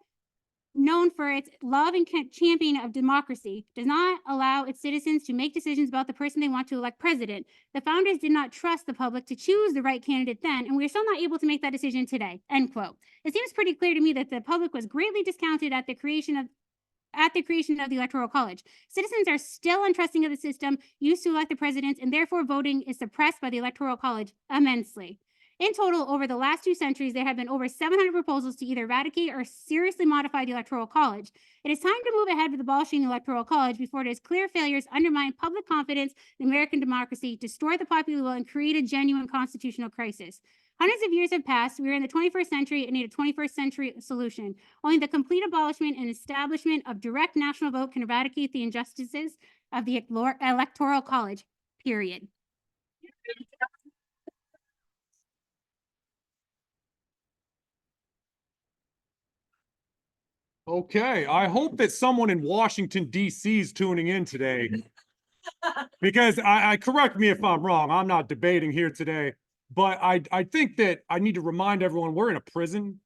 Speaker 7: known for its love and championing of democracy, does not allow its citizens to make decisions about the person they want to elect president. The founders did not trust the public to choose the right candidate then, and we are still not able to make that decision today," end quote. It seems pretty clear to me that the public was greatly discounted at the creation of the Electoral College. Citizens are still untrusting of the system used to elect the presidents, and therefore voting is suppressed by the Electoral College immensely. In total, over the last 2 centuries, there have been over 700 proposals to either eradicate or seriously modify the Electoral College. It is time to move ahead with abolishing the Electoral College before it has clear failures, undermine public confidence in American democracy, distort the popular will, and create a genuine constitutional crisis. Hundreds of years have passed. We are in the 21st century and need a 21st century solution. Only the complete abolishment and establishment of direct national vote can eradicate the injustices of the Electoral College, period.
Speaker 1: Okay, I hope that someone in Washington, D.C. is tuning in today. Because I correct me if I'm wrong, I'm not debating here today. But I think that I need to remind everyone we're in a prison,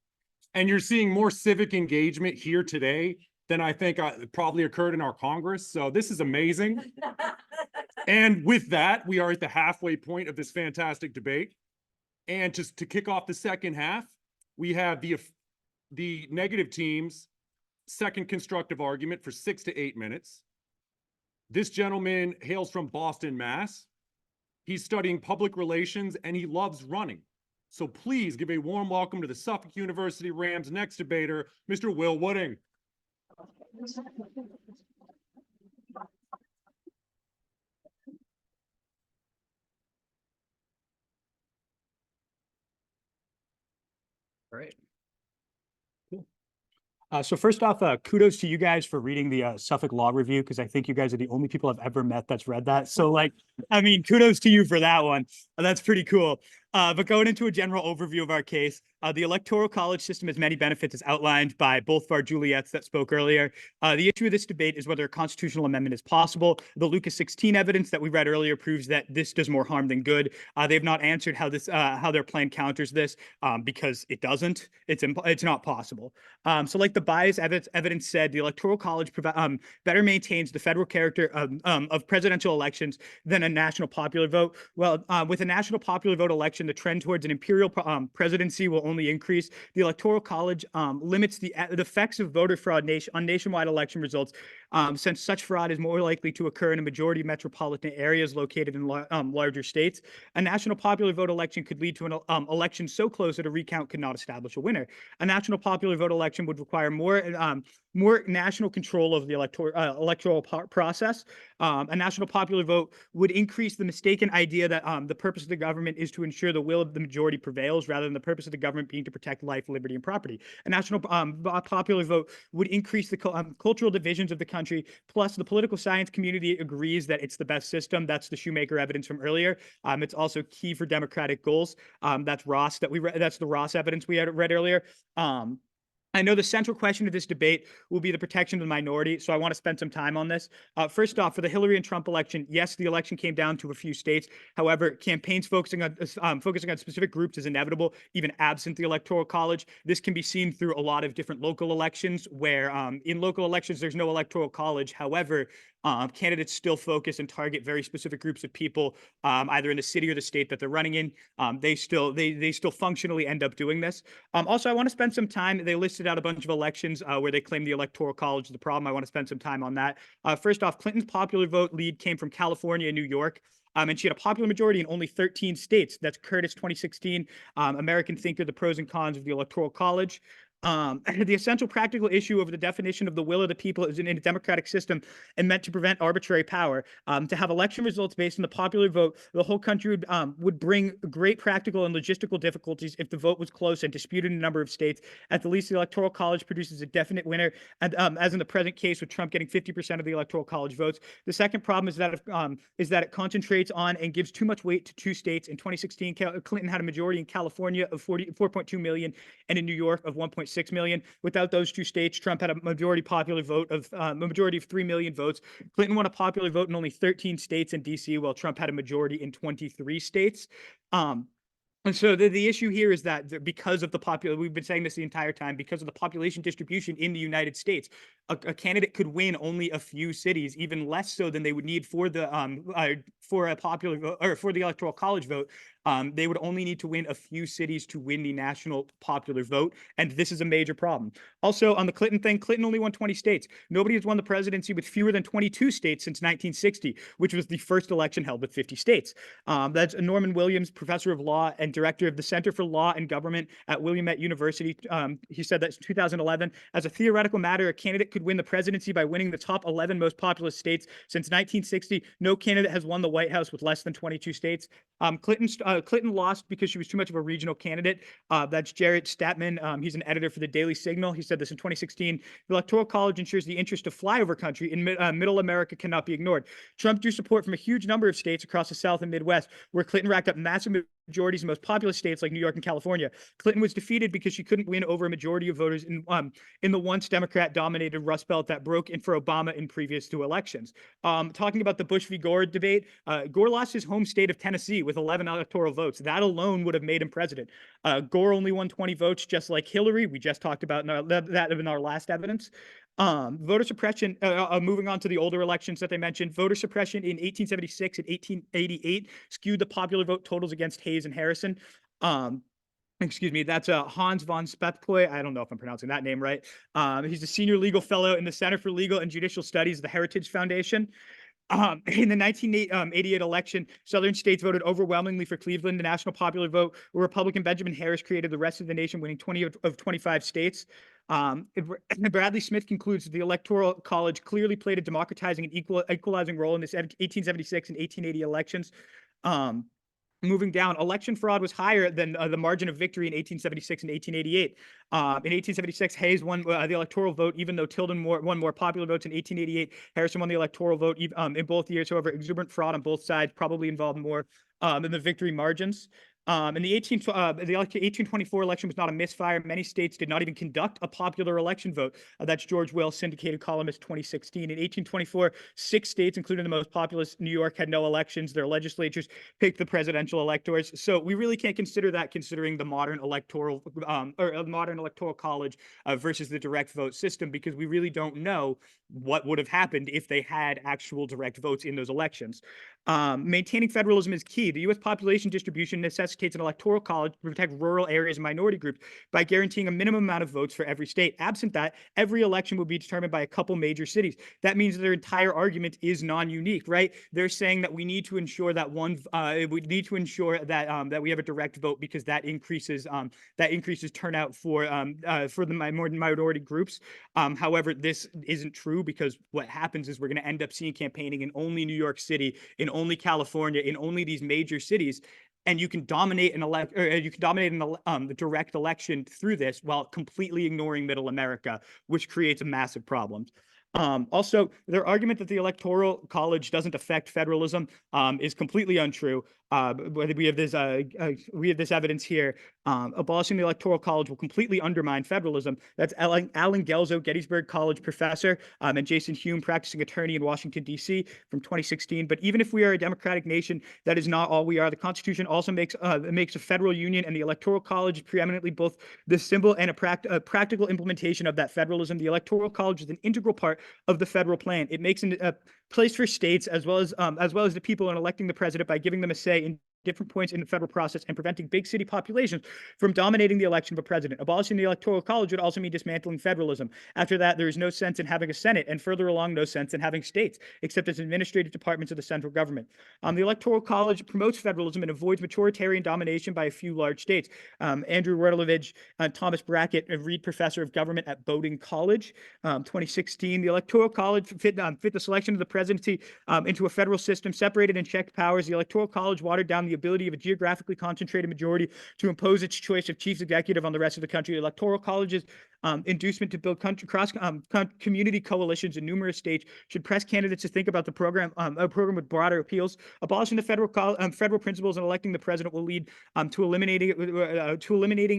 Speaker 1: and you're seeing more civic engagement here today than I think probably occurred in our Congress. So this is amazing. And with that, we are at the halfway point of this fantastic debate. And just to kick off the second half, we have the negative team's second constructive argument for 6 to 8 minutes. This gentleman hails from Boston, Mass. He's studying public relations and he loves running. So please give a warm welcome to the Suffolk University Rams next debater, Mr. Will Wooding.
Speaker 8: Great. Cool. So first off, kudos to you guys for reading the Suffolk Law Review, because I think you guys are the only people I've ever met that's read that. So like, I mean, kudos to you for that one. That's pretty cool. But going into a general overview of our case, the Electoral College system has many benefits as outlined by both of our Juliettes that spoke earlier. The issue of this debate is whether a constitutional amendment is possible. The Lucas 16 evidence that we read earlier proves that this does more harm than good. They have not answered how their plan counters this because it doesn't. It's not possible. So like the bias evidence said, the Electoral College better maintains the federal character of presidential elections than a national popular vote. Well, with a national popular vote election, the trend towards an imperial presidency will only increase. The Electoral College limits the effects of voter fraud on nationwide election results, since such fraud is more likely to occur in a majority of metropolitan areas located in larger states. A national popular vote election could lead to an election so close that a recount could not establish a winner. A national popular vote election would require more national control of the electoral process. A national popular vote would increase the mistaken idea that the purpose of the government is to ensure the will of the majority prevails, rather than the purpose of the government being to protect life, liberty, and property. A national popular vote would increase the cultural divisions of the country. Plus, the political science community agrees that it's the best system. That's the Shoemaker evidence from earlier. It's also key for democratic goals. That's Ross that we read. That's the Ross evidence we had read earlier. I know the central question of this debate will be the protection of the minority, so I want to spend some time on this. First off, for the Hillary and Trump election, yes, the election came down to a few states. However, campaigns focusing on specific groups is inevitable, even absent the Electoral College. This can be seen through a lot of different local elections, where in local elections there's no Electoral College. However, candidates still focus and target very specific groups of people, either in the city or the state that they're running in. They still functionally end up doing this. Also, I want to spend some time. They listed out a bunch of elections where they claim the Electoral College is the problem. I want to spend some time on that. First off, Clinton's popular vote lead came from California and New York. And she had a popular majority in only 13 states. That's Curtis 2016, American Thinker, The Pros and Cons of the Electoral College. The essential practical issue of the definition of the will of the people is in a democratic system and meant to prevent arbitrary power. To have election results based on the popular vote, the whole country would bring great practical and logistical difficulties if the vote was close and disputed in a number of states. At the least, the Electoral College produces a definite winner, and as in the present case with Trump getting 50% of the Electoral College votes. The second problem is that it concentrates on and gives too much weight to two states. In 2016, Clinton had a majority in California of 4.2 million and in New York of 1.6 million. Without those two states, Trump had a majority popular vote of a majority of 3 million votes. Clinton won a popular vote in only 13 states in DC, while Trump had a majority in 23 states. And so the issue here is that because of the we've been saying this the entire time, because of the population distribution in the United States, a candidate could win only a few cities, even less so than they would need for the for a popular vote or for the Electoral College vote. They would only need to win a few cities to win the national popular vote, and this is a major problem. Also, on the Clinton thing, Clinton only won 20 states. Nobody has won the presidency with fewer than 22 states since 1960, which was the first election held with 50 states. That's Norman Williams, professor of law and director of the Center for Law and Government at Willamette University. He said that in 2011, as a theoretical matter, a candidate could win the presidency by winning the top 11 most populous states. Since 1960, no candidate has won the White House with less than 22 states. Clinton lost because she was too much of a regional candidate. That's Jarrett Statman. He's an editor for the Daily Signal. He said this in 2016. The Electoral College ensures the interest of flyover country in middle America cannot be ignored. Trump drew support from a huge number of states across the South and Midwest, where Clinton racked up massive majorities in most populous states like New York and California. Clinton was defeated because she couldn't win over a majority of voters in the once Democrat-dominated Rust Belt that broke in for Obama in previous two elections. Talking about the Bush v. Gore debate, Gore lost his home state of Tennessee with 11 electoral votes. That alone would have made him president. Gore only won 20 votes, just like Hillary. We just talked about that in our last evidence. Voter suppression, moving on to the older elections that they mentioned, voter suppression in 1876 and 1888 skewed the popular vote totals against Hayes and Harrison. Excuse me, that's Hans von Spethkoy. I don't know if I'm pronouncing that name right. He's a senior legal fellow in the Center for Legal and Judicial Studies of the Heritage Foundation. In the 1988 election, Southern states voted overwhelmingly for Cleveland, the national popular vote, where Republican Benjamin Harris created the rest of the nation, winning 20 of 25 states. Bradley Smith concludes that the Electoral College clearly played a democratizing and equalizing role in the 1876 and 1880 elections. Moving down, election fraud was higher than the margin of victory in 1876 and 1888. In 1876, Hayes won the electoral vote, even though Tilden won more popular votes. In 1888, Harrison won the electoral vote in both years. However, exuberant fraud on both sides probably involved more in the victory margins. And the 1824 election was not a misfire. Many states did not even conduct a popular election vote. That's George Will, syndicated columnist, 2016. In 1824, 6 states, including the most populous New York, had no elections. Their legislatures picked the presidential electors. So we really can't consider that, considering the modern electoral college versus the direct vote system, because we really don't know what would have happened if they had actual direct votes in those elections. Maintaining federalism is key. The U.S. population distribution necessitates an electoral college to protect rural areas and minority groups by guaranteeing a minimum amount of votes for every state. Absent that, every election will be determined by a couple major cities. That means their entire argument is non-unique, right? They're saying that we need to ensure that that we have a direct vote because that increases turnout for the minority groups. However, this isn't true, because what happens is we're going to end up seeing campaigning in only New York City, in only California, in only these major cities, and you can dominate the direct election through this while completely ignoring Middle America, which creates a massive problem. Also, their argument that the Electoral College doesn't affect federalism is completely untrue. We have this evidence here. Abolishing the Electoral College will completely undermine federalism. That's Alan Gelzo, Gettysburg College professor, and Jason Hume, practicing attorney in Washington, D.C. from 2016. But even if we are a democratic nation, that is not all we are. The Constitution also makes a federal union, and the Electoral College is preeminently both the symbol and a practical implementation of that federalism. The Electoral College is an integral part of the federal plan. It makes a place for states as well as the people in electing the president by giving them a say in different points in the federal process and preventing big city populations from dominating the election of a president. Abolishing the Electoral College would also mean dismantling federalism. After that, there is no sense in having a Senate, and further along, no sense in having states, except as administrative departments of the central government. The Electoral College promotes federalism and avoids majoritarian domination by a few large states. Andrew Rodelovich, Thomas Brackett, a Reed Professor of Government at Bowdoin College, 2016. The Electoral College fit the selection of the presidency into a federal system, separated and checked powers. The Electoral College watered down the ability of a geographically concentrated majority to impose its choice of chief executive on the rest of the country. The Electoral College's inducement to build community coalitions in numerous states should press candidates to think about a program with broader appeals. Abolishing the federal principles and electing the president will lead to eliminating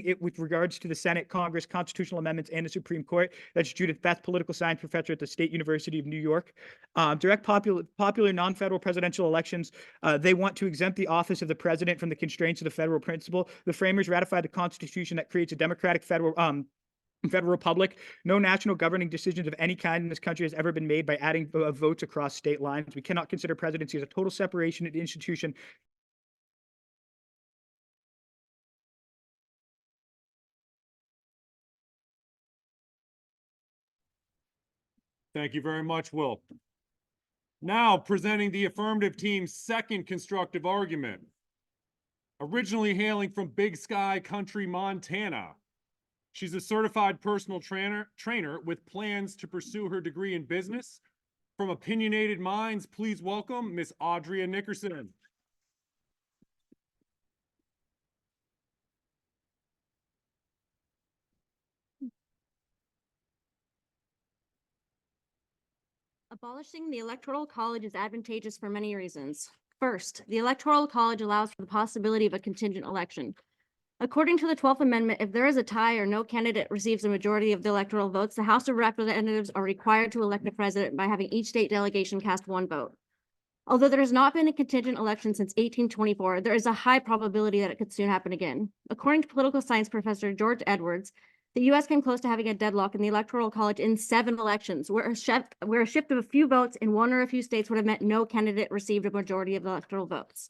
Speaker 8: it with regards to the Senate, Congress, constitutional amendments, and the Supreme Court. That's Judith Beth, political science professor at the State University of New York. Direct popular non-federal presidential elections. They want to exempt the office of the president from the constraints of the federal principle. The framers ratified the Constitution that creates a democratic federal republic. No national governing decisions of any kind in this country has ever been made by adding votes across state lines. We cannot consider presidency as a total separation of the institution.
Speaker 1: Thank you very much, Will. Now presenting the affirmative team's second constructive argument. Originally hailing from Big Sky Country, Montana, she's a certified personal trainer with plans to pursue her degree in business. From Opinionated Minds, please welcome Miss Audria Nickerson.
Speaker 9: Abolishing the Electoral College is advantageous for many reasons. First, the Electoral College allows for the possibility of a contingent election. According to the 12th Amendment, if there is a tie or no candidate receives a majority of the electoral votes, the House of Representatives are required to elect a president by having each state delegation cast one vote. Although there has not been a contingent election since 1824, there is a high probability that it could soon happen again. According to political science professor George Edwards, the U.S. came close to having a deadlock in the Electoral College in 7 elections, where a shift of a few votes in one or a few states would have meant no candidate received a majority of the electoral votes.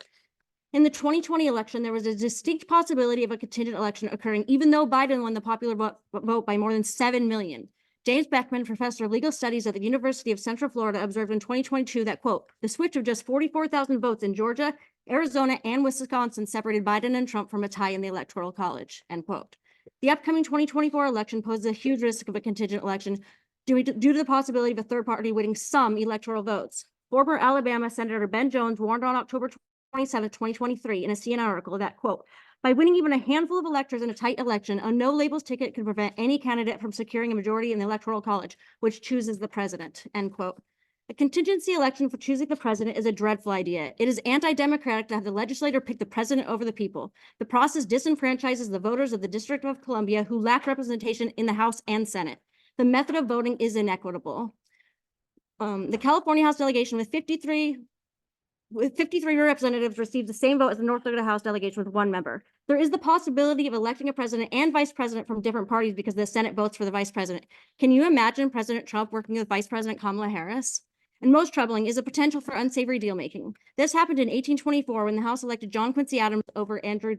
Speaker 9: In the 2020 election, there was a distinct possibility of a contingent election occurring, even though Biden won the popular vote by more than 7 million. James Beckman, professor of legal studies at the University of Central Florida, observed in 2022 that, quote, the switch of just 44,000 votes in Georgia, Arizona, and Wisconsin separated Biden and Trump from a tie in the Electoral College, end quote. The upcoming 2024 election poses a huge risk of a contingent election due to the possibility of a third party winning some electoral votes. Former Alabama Senator Ben Jones warned on October 27, 2023 in a CNN article that, quote, by winning even a handful of electors in a tight election, a no-labels ticket could prevent any candidate from securing a majority in the Electoral College, which chooses the president, end quote. A contingency election for choosing the president is a dreadful idea. It is anti-democratic to have the legislator pick the president over the people. The process disenfranchises the voters of the District of Columbia who lack representation in the House and Senate. The method of voting is inequitable. The California House delegation with 53 representatives received the same vote as the North Dakota House delegation with 1 member. There is the possibility of electing a president and vice president from different parties because the Senate votes for the vice president. Can you imagine President Trump working with Vice President Kamala Harris? And most troubling is the potential for unsavory deal-making. This happened in 1824 when the House elected John Quincy Adams over Andrew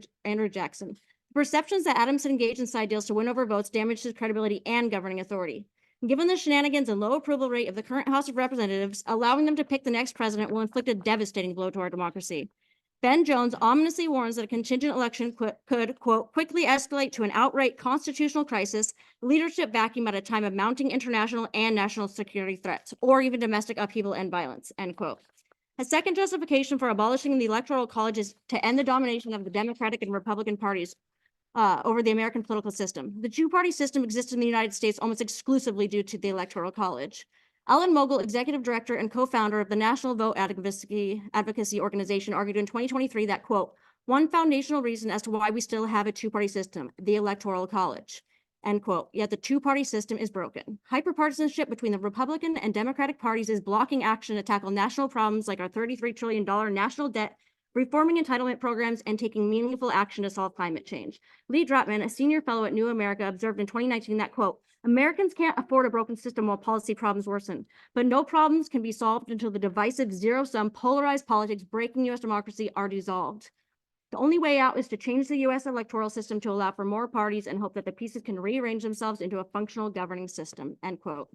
Speaker 9: Jackson. The perceptions that Adams had engaged in side deals to win over votes damaged his credibility and governing authority. Given the shenanigans and low approval rate of the current House of Representatives, allowing them to pick the next president will inflict a devastating blow to our democracy. Ben Jones ominously warns that a contingent election could, quote, quickly escalate to an outright constitutional crisis, leadership vacuum at a time of mounting international and national security threats, or even domestic upheaval and violence, end quote. A second justification for abolishing the Electoral College is to end the domination of the Democratic and Republican parties over the American political system. The two-party system exists in the United States almost exclusively due to the Electoral College. Alan Mogul, executive director and co-founder of the National Vote Advocacy Organization, argued in 2023 that, quote, one foundational reason as to why we still have a two-party system, the Electoral College, end quote. Yet the two-party system is broken. Hyperpartisanship between the Republican and Democratic parties is blocking action to tackle national problems like our $33 trillion national debt, reforming entitlement programs, and taking meaningful action to solve climate change. Lee Drotman, a senior fellow at New America, observed in 2019 that, quote, Americans can't afford a broken system while policy problems worsen, but no problems can be solved until the divisive zero-sum polarized politics breaking U.S. democracy are dissolved. The only way out is to change the U.S. electoral system to allow for more parties and hope that the pieces can rearrange themselves into a functional governing system, end quote.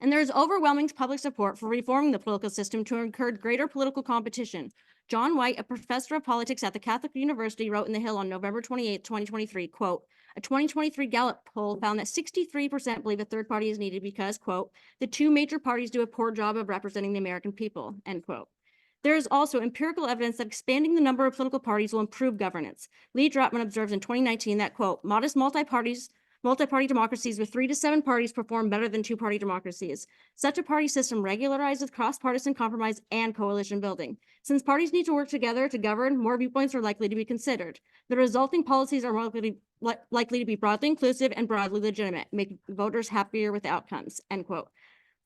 Speaker 9: And there is overwhelming public support for reforming the political system to encourage greater political competition. John White, a professor of politics at the Catholic University, wrote in The Hill on November 28, 2023, quote, a 2023 Gallup poll found that 63% believe a third party is needed because, quote, the two major parties do a poor job of representing the American people, end quote. There is also empirical evidence that expanding the number of political parties will improve governance. Lee Drotman observed in 2019 that, quote, modest multi-party democracies with 3 to 7 parties perform better than two-party democracies. Such a party system regularizes cross-partisan compromise and coalition building. Since parties need to work together to govern, more viewpoints are likely to be considered. The resulting policies are more likely to be broadly inclusive and broadly legitimate, making voters happier with outcomes, end quote.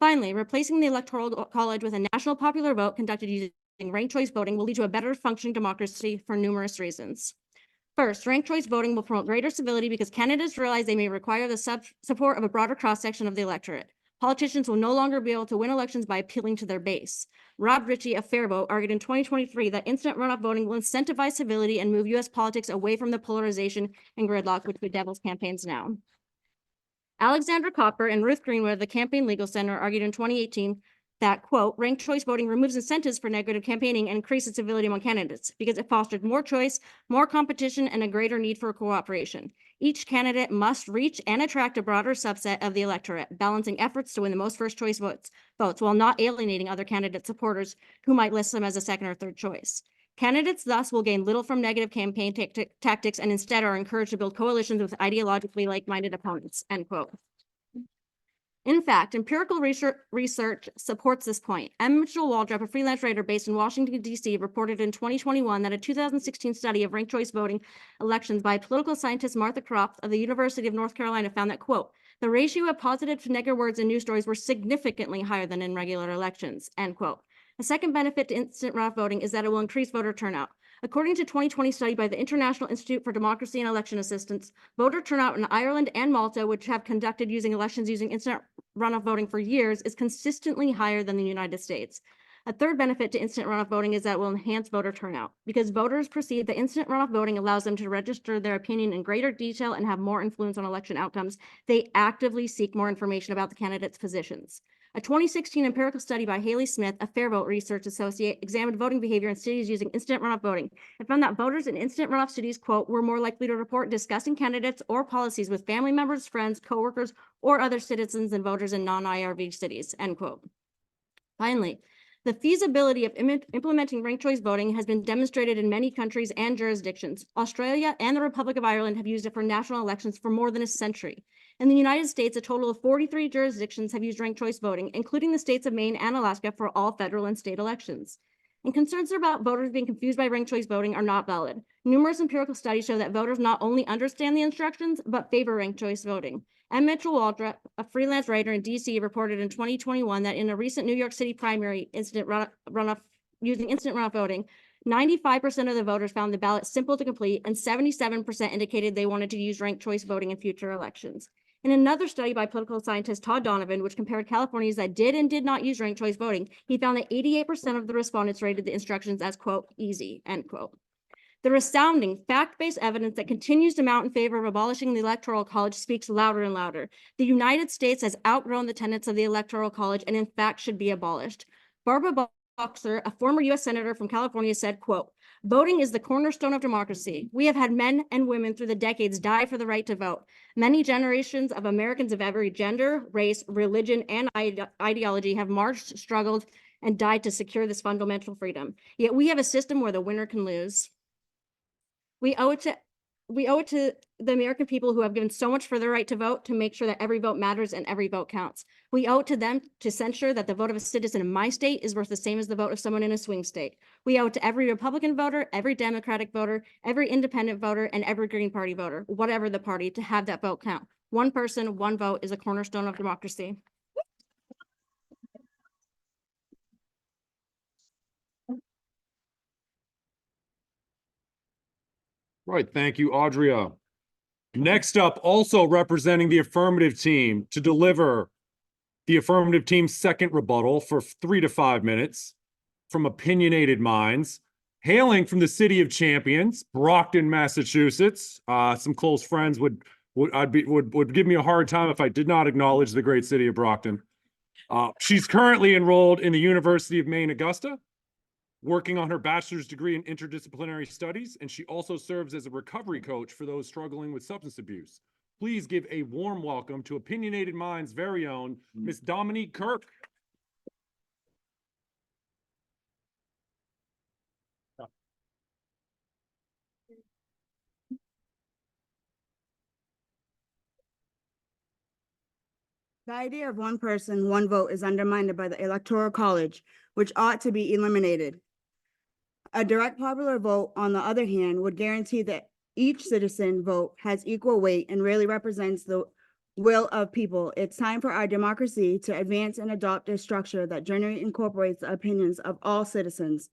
Speaker 9: Finally, replacing the Electoral College with a national popular vote conducted using ranked choice voting will lead to a better functioning democracy for numerous reasons. First, ranked choice voting will promote greater civility because candidates realize they may require the support of a broader cross-section of the electorate. Politicians will no longer be able to win elections by appealing to their base. Rob Ritchie of Fair Vote argued in 2023 that instant runoff voting will incentivize civility and move U.S. politics away from the polarization and gridlock which bedevils campaigns now. Alexandra Copper and Ruth Greenwood of the Campaign Legal Center argued in 2018 that, quote, ranked choice voting removes incentives for negative campaigning and increases civility among candidates because it fosters more choice, more competition, and a greater need for cooperation. Each candidate must reach and attract a broader subset of the electorate, balancing efforts to win the most first choice votes while not alienating other candidate supporters who might list them as a second or third choice. Candidates thus will gain little from negative campaign tactics and instead are encouraged to build coalitions with ideologically like-minded opponents, end quote. In fact, empirical research supports this point. M. Mitchell Waldrop, a freelance writer based in Washington, D.C., reported in 2021 that a 2016 study of ranked choice voting elections by political scientist Martha Croft of the University of North Carolina found that, quote, the ratio of positive to negative words in news stories were significantly higher than in regular elections, end quote. A second benefit to instant runoff voting is that it will increase voter turnout. According to a 2020 study by the International Institute for Democracy and Election Assistance, voter turnout in Ireland and Malta, which have conducted elections using instant runoff voting for years, is consistently higher than the United States. A third benefit to instant runoff voting is that it will enhance voter turnout. Because voters perceive that instant runoff voting allows them to register their opinion in greater detail and have more influence on election outcomes, they actively seek more information about the candidates' positions. A 2016 empirical study by Haley Smith, a Fair Vote research associate, examined voting behavior in cities using instant runoff voting and found that voters in instant runoff cities, quote, were more likely to report discussing candidates or policies with family members, friends, coworkers, or other citizens than voters in non-IRV cities, end quote. Finally, the feasibility of implementing ranked choice voting has been demonstrated in many countries and jurisdictions. Australia and the Republic of Ireland have used it for national elections for more than a century. In the United States, a total of 43 jurisdictions have used ranked choice voting, including the states of Maine and Alaska for all federal and state elections. And concerns about voters being confused by ranked choice voting are not valid. Numerous empirical studies show that voters not only understand the instructions, but favor ranked choice voting. M. Mitchell Waldrop, a freelance writer in DC, reported in 2021 that in a recent New York City primary instant runoff using instant runoff voting, 95% of the voters found the ballot simple to complete, and 77% indicated they wanted to use ranked choice voting in future elections. In another study by political scientist Todd Donovan, which compared Californians that did and did not use ranked choice voting, he found that 88% of the respondents rated the instructions as, quote, easy, end quote. The resounding fact-based evidence that continues to mount in favor of abolishing the Electoral College speaks louder and louder. The United States has outgrown the tenets of the Electoral College and in fact should be abolished. Barbara Boxer, a former U.S. Senator from California, said, quote, voting is the cornerstone of democracy. We have had men and women through the decades die for the right to vote. Many generations of Americans of every gender, race, religion, and ideology have marched, struggled, and died to secure this fundamental freedom. Yet we have a system where the winner can lose. We owe it to the American people who have given so much for their right to vote to make sure that every vote matters and every vote counts. We owe it to them to censure that the vote of a citizen in my state is worth the same as the vote of someone in a swing state. We owe it to every Republican voter, every Democratic voter, every independent voter, and every Green Party voter, whatever the party, to have that vote count. One person, one vote is a cornerstone of democracy.
Speaker 1: Right. Thank you, Audria. Next up, also representing the affirmative team to deliver the affirmative team's second rebuttal for 3 to 5 minutes from Opinionated Minds, hailing from the city of Champions, Brockton, Massachusetts. Some close friends would give me a hard time if I did not acknowledge the great city of Brockton. She's currently enrolled in the University of Maine, Augusta, working on her bachelor's degree in interdisciplinary studies, and she also serves as a recovery coach for those struggling with substance abuse. Please give a warm welcome to Opinionated Minds' very own Miss Dominique Kirk.
Speaker 10: The idea of one person, one vote is undermined by the Electoral College, which ought to be eliminated. A direct popular vote, on the other hand, would guarantee that each citizen vote has equal weight and really represents the will of people. It's time for our democracy to advance and adopt a structure that generally incorporates the opinions of all citizens.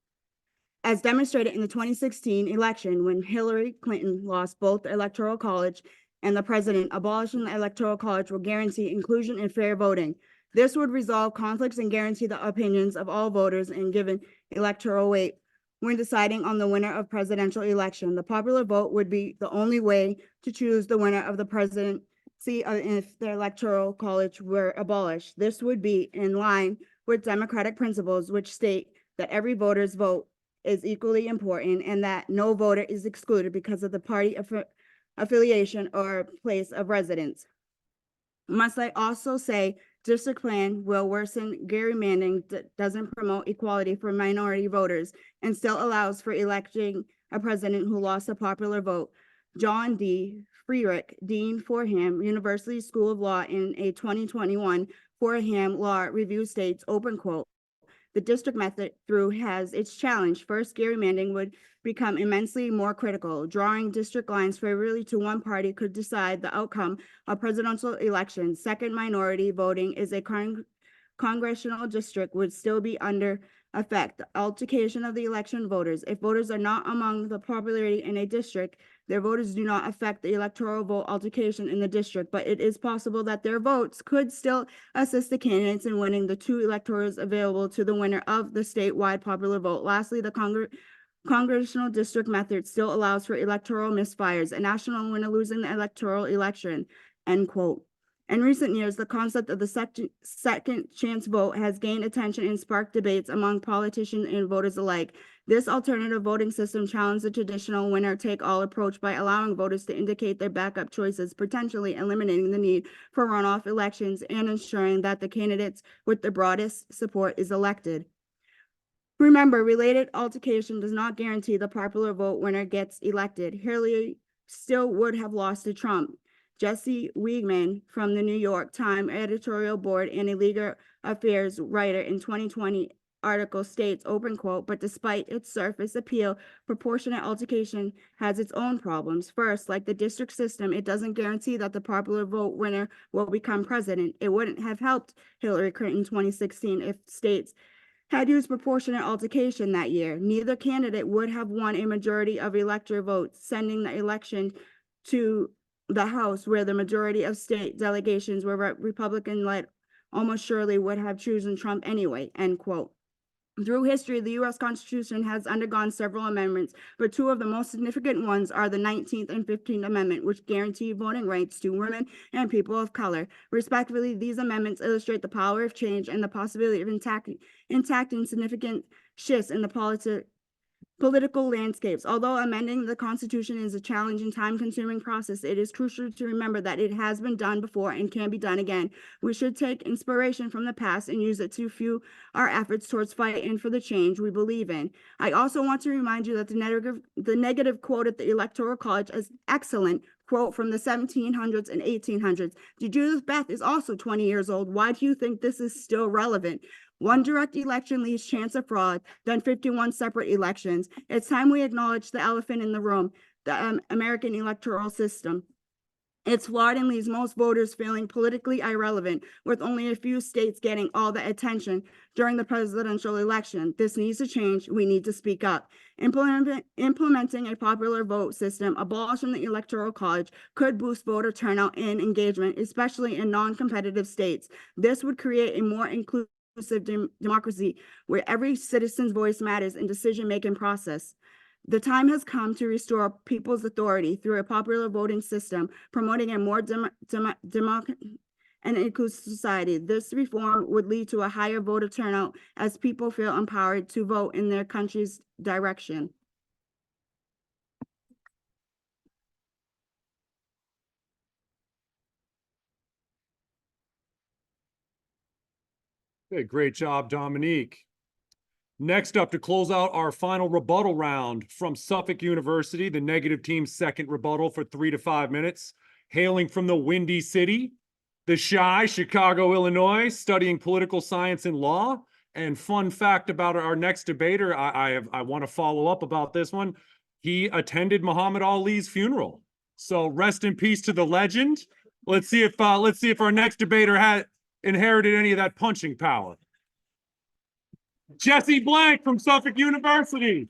Speaker 10: As demonstrated in the 2016 election, when Hillary Clinton lost both the Electoral College and the president, abolishing the Electoral College will guarantee inclusion and fair voting. This would resolve conflicts and guarantee the opinions of all voters and given electoral weight. When deciding on the winner of presidential election, the popular vote would be the only way to choose the winner of the presidency if the Electoral College were abolished. This would be in line with democratic principles, which state that every voter's vote is equally important and that no voter is excluded because of the party affiliation or place of residence. Must I also say, district plan will worsen gerrymandering that doesn't promote equality for minority voters and still allows for electing a president who lost a popular vote. John D. Frierick, Dean Fordham University School of Law, in a 2021 Fordham Law Review states, open quote, the district method through has its challenge. First, gerrymandering would become immensely more critical. Drawing district lines favorably to one party could decide the outcome of presidential elections. Second, minority voting is a congressional district would still be under effect. The altercation of the election voters. If voters are not among the popularity in a district, their voters do not affect the electoral vote altercation in the district, but it is possible that their votes could still assist the candidates in winning the 2 electors available to the winner of the statewide popular vote. Lastly, the congressional district method still allows for electoral misfires, a national winner losing the electoral election, end quote. In recent years, the concept of the second chance vote has gained attention and sparked debates among politicians and voters alike. This alternative voting system challenged the traditional winner-take-all approach by allowing voters to indicate their backup choices, potentially eliminating the need for runoff elections and ensuring that the candidates with the broadest support is elected. Remember, related altercation does not guarantee the popular vote winner gets elected. Hillary still would have lost to Trump. Jesse Wiegman from the New York Times editorial board and a legal affairs writer in 2020 article states, open quote, but despite its surface appeal, proportionate altercation has its own problems. First, like the district system, it doesn't guarantee that the popular vote winner will become president. It wouldn't have helped Hillary Clinton 2016 if states had used proportionate altercation that year. Neither candidate would have won a majority of elector votes, sending the election to the House, where the majority of state delegations were Republican-led, almost surely would have chosen Trump anyway, end quote. Through history, the U.S. Constitution has undergone several amendments, but two of the most significant ones are the 19th and 15th Amendment, which guarantee voting rights to women and people of color. Respectively, these amendments illustrate the power of change and the possibility of intacting significant shifts in the political landscapes. Although amending the Constitution is a challenging, time-consuming process, it is crucial to remember that it has been done before and can be done again. We should take inspiration from the past and use it to fuel our efforts towards fighting for the change we believe in. I also want to remind you that the negative quote at the Electoral College is excellent quote from the 1700s and 1800s. Judith Beth is also 20 years old. Why do you think this is still relevant? One direct election leaves chance of fraud, then 51 separate elections. It's time we acknowledge the elephant in the room, the American electoral system. It's flawed and leaves most voters feeling politically irrelevant, with only a few states getting all the attention during the presidential election. This needs to change. We need to speak up. Implementing a popular vote system, abolishing the Electoral College, could boost voter turnout and engagement, especially in non-competitive states. This would create a more inclusive democracy where every citizen's voice matters in decision-making process. The time has come to restore people's authority through a popular voting system, promoting a more democratic and inclusive society. This reform would lead to a higher voter turnout as people feel empowered to vote in their country's direction.
Speaker 1: Okay, great job, Dominique. Next up, to close out our final rebuttal round from Suffolk University, the negative team's second rebuttal for 3 to 5 minutes, hailing from the Windy City, the shy Chicago, Illinois, studying political science and law. And fun fact about our next debater, I want to follow up about this one. He attended Muhammad Ali's funeral. So rest in peace to the legend. Let's see if our next debater had inherited any of that punching power. Jesse Blank from Suffolk University.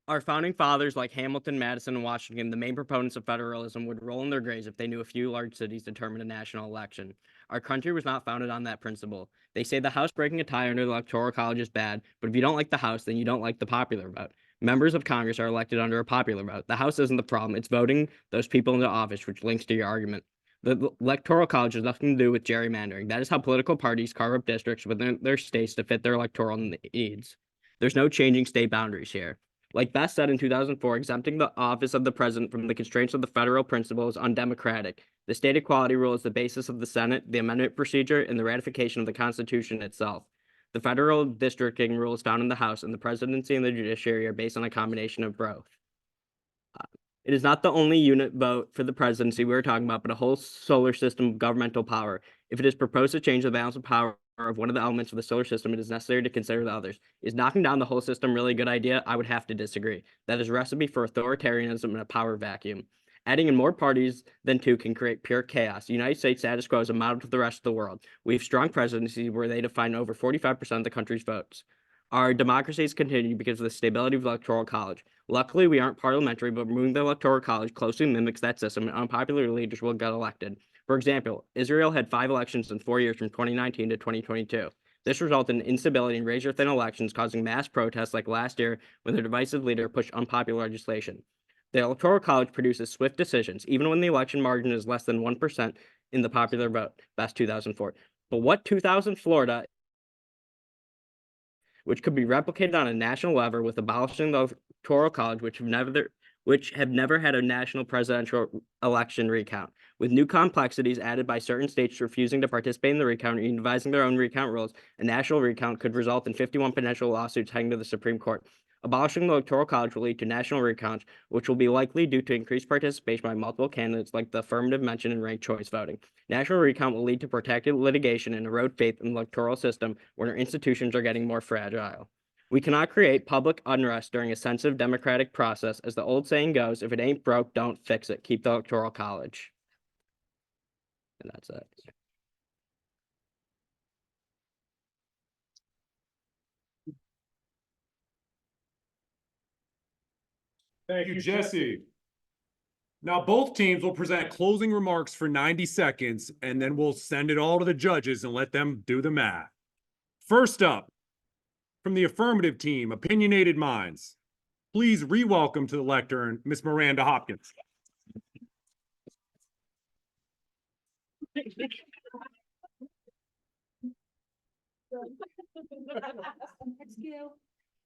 Speaker 11: Our founding fathers like Hamilton, Madison, and Washington, the main proponents of federalism, would roll in their graves if they knew a few large cities determined a national election. Our country was not founded on that principle. They say the House breaking a tie under the Electoral College is bad, but if you don't like the House, then you don't like the popular vote. Members of Congress are elected under a popular vote. The House isn't the problem. It's voting those people into office, which links to your argument. The Electoral College has nothing to do with gerrymandering. That is how political parties carve up districts within their states to fit their electoral needs. There's no changing state boundaries here. Like Beth said in 2004, exempting the office of the president from the constraints of the federal principle is undemocratic. The state equality rule is the basis of the Senate, the amendment procedure, and the ratification of the Constitution itself. The federal districting rule is found in the House, and the presidency and the judiciary are based on a combination of both. It is not the only unit vote for the presidency we're talking about, but a whole solar system of governmental power. If it is proposed to change the balance of power of one of the elements of the solar system, it is necessary to consider the others. Is knocking down the whole system really a good idea? I would have to disagree. That is a recipe for authoritarianism and a power vacuum. Adding in more parties than two can create pure chaos. The United States status quo is a model to the rest of the world. We have strong presidencies where they define over 45% of the country's votes. Our democracies continue because of the stability of the Electoral College. Luckily, we aren't parliamentary, but removing the Electoral College closely mimics that system, and unpopular leaders will get elected. For example, Israel had 5 elections in 4 years from 2019 to 2022. This resulted in instability and razor-thin elections, causing mass protests like last year when their divisive leader pushed unpopular legislation. The Electoral College produces swift decisions, even when the election margin is less than 1% in the popular vote. Best 2004. But what 2000 Florida, which could be replicated on a national level with abolishing the Electoral College, which have never had a national presidential election recount, with new complexities added by certain states refusing to participate in the recount and devising their own recount rules. A national recount could result in 51 potential lawsuits heading to the Supreme Court. Abolishing the Electoral College will lead to national recounts, which will be likely due to increased participation by multiple candidates like the affirmative mention in ranked choice voting. National recount will lead to protected litigation and erode faith in the electoral system when our institutions are getting more fragile. We cannot create public unrest during a sensitive democratic process. As the old saying goes, if it ain't broke, don't fix it. Keep the Electoral College. And that's it.
Speaker 1: Thank you, Jesse. Now, both teams will present closing remarks for 90 seconds, and then we'll send it all to the judges and let them do the math. First up, from the affirmative team, Opinionated Minds, please re-welcome to the lectern, Miss Miranda Hopkins.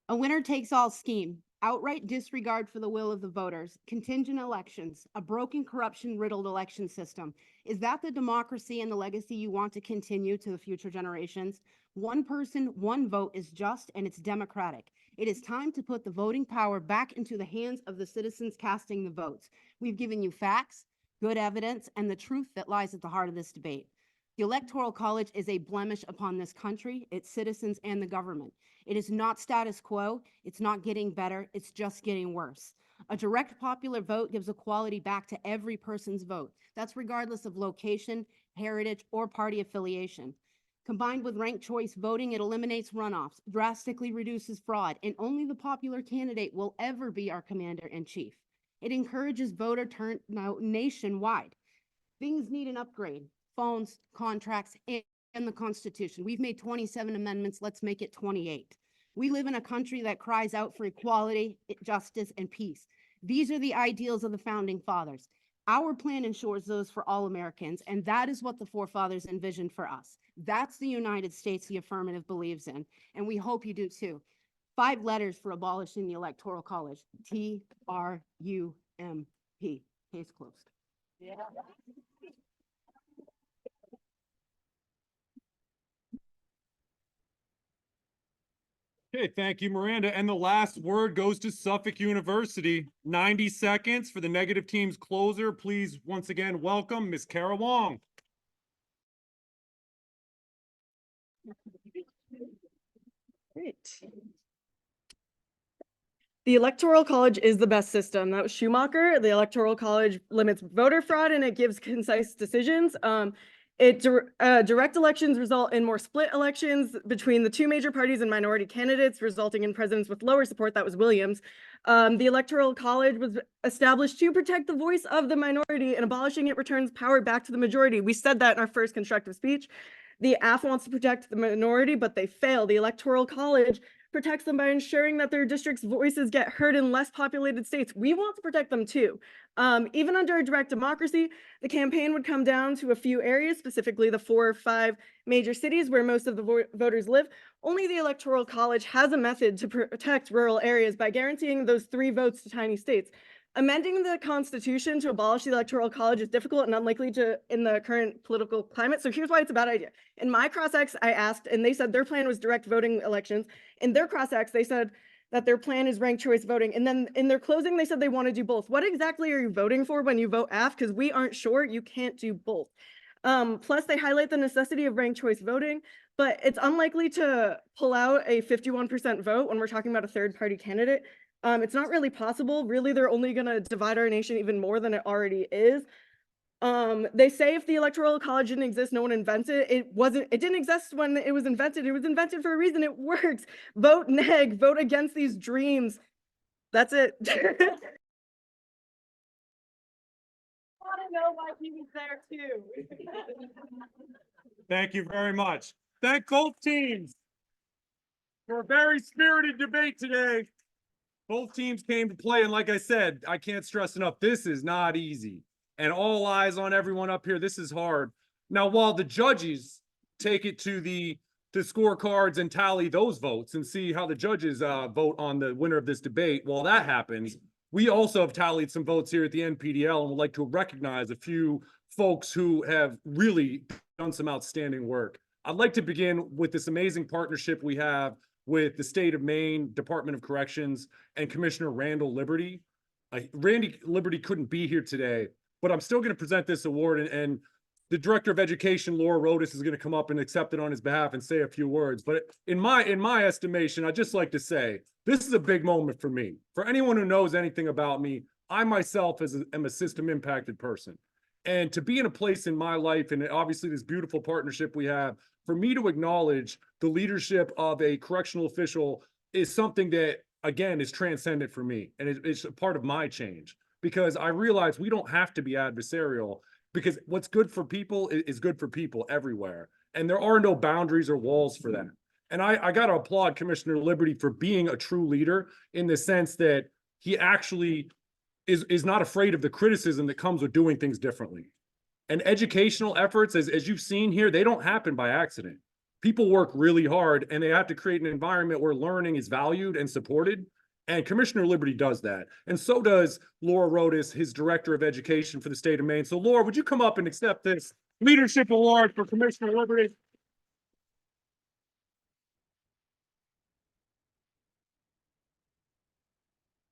Speaker 5: A winner-takes-all scheme, outright disregard for the will of the voters, contingent elections, a broken, corruption-riddled election system. Is that the democracy and the legacy you want to continue to the future generations? One person, one vote is just and it's democratic. It is time to put the voting power back into the hands of the citizens casting the votes. We've given you facts, good evidence, and the truth that lies at the heart of this debate. The Electoral College is a blemish upon this country, its citizens, and the government. It is not status quo. It's not getting better. It's just getting worse. A direct popular vote gives equality back to every person's vote. That's regardless of location, heritage, or party affiliation. Combined with ranked choice voting, it eliminates runoffs, drastically reduces fraud, and only the popular candidate will ever be our commander-in-chief. It encourages voter turnout nationwide. Things need an upgrade. Phones, contracts, and the Constitution. We've made 27 amendments. Let's make it 28. We live in a country that cries out for equality, justice, and peace. These are the ideals of the founding fathers. Our plan ensures those for all Americans, and that is what the forefathers envisioned for us. That's the United States the affirmative believes in, and we hope you do too. 5 letters for abolishing the Electoral College. TRUMP. Case closed. Yeah.
Speaker 1: Okay, thank you, Miranda. And the last word goes to Suffolk University. 90 seconds for the negative team's closer. Please, once again, welcome Ms. Kara Wong.
Speaker 3: Great. The Electoral College is the best system. That was Schumacher. The Electoral College limits voter fraud and it gives concise decisions. Direct elections result in more split elections between the 2 major parties and minority candidates, resulting in presidents with lower support. That was Williams. The Electoral College was established to protect the voice of the minority, and abolishing it returns power back to the majority. We said that in our first constructive speech. The AF wants to protect the minority, but they fail. The Electoral College protects them by ensuring that their district's voices get heard in less populated states. We want to protect them too. Even under a direct democracy, the campaign would come down to a few areas, specifically the 4 or 5 major cities where most of the voters live. Only the Electoral College has a method to protect rural areas by guaranteeing those 3 votes to tiny states. Amending the Constitution to abolish the Electoral College is difficult and unlikely to in the current political climate. So here's why it's a bad idea. In my cross-ex, I asked, and they said their plan was direct voting elections. In their cross-ex, they said that their plan is ranked choice voting. And then in their closing, they said they want to do both. What exactly are you voting for when you vote AF? Because we aren't sure. You can't do both. Plus, they highlight the necessity of ranked choice voting, but it's unlikely to pull out a 51% vote when we're talking about a third-party candidate. It's not really possible. Really, they're only going to divide our nation even more than it already is. They say if the Electoral College didn't exist, no one invented it. It didn't exist when it was invented. It was invented for a reason. It works. Vote neg, vote against these dreams. That's it. I want to know why he was there too.
Speaker 1: Thank you very much. Thank both teams for a very spirited debate today. Both teams came to play, and like I said, I can't stress enough, this is not easy. And all eyes on everyone up here, this is hard. Now, while the judges take it to the scorecards and tally those votes and see how the judges vote on the winner of this debate, while that happens, we also have tallied some votes here at the NPDL and would like to recognize a few folks who have really done some outstanding work. I'd like to begin with this amazing partnership we have with the state of Maine Department of Corrections and Commissioner Randall Liberty. Randy Liberty couldn't be here today, but I'm still going to present this award, and the Director of Education, Laura Rodas, is going to come up and accept it on his behalf and say a few words. But in my estimation, I'd just like to say, this is a big moment for me. For anyone who knows anything about me, I myself am a system impacted person. And to be in a place in my life, and obviously this beautiful partnership we have, for me to acknowledge the leadership of a correctional official is something that, again, is transcendent for me. And it's a part of my change, because I realize we don't have to be adversarial, because what's good for people is good for people everywhere. And there are no boundaries or walls for that. And I got to applaud Commissioner Liberty for being a true leader in the sense that he actually is not afraid of the criticism that comes with doing things differently. And educational efforts, as you've seen here, they don't happen by accident. People work really hard, and they have to create an environment where learning is valued and supported. And Commissioner Liberty does that. And so does Laura Rodas, his Director of Education for the state of Maine. So Laura, would you come up and accept this leadership award for Commissioner Liberty?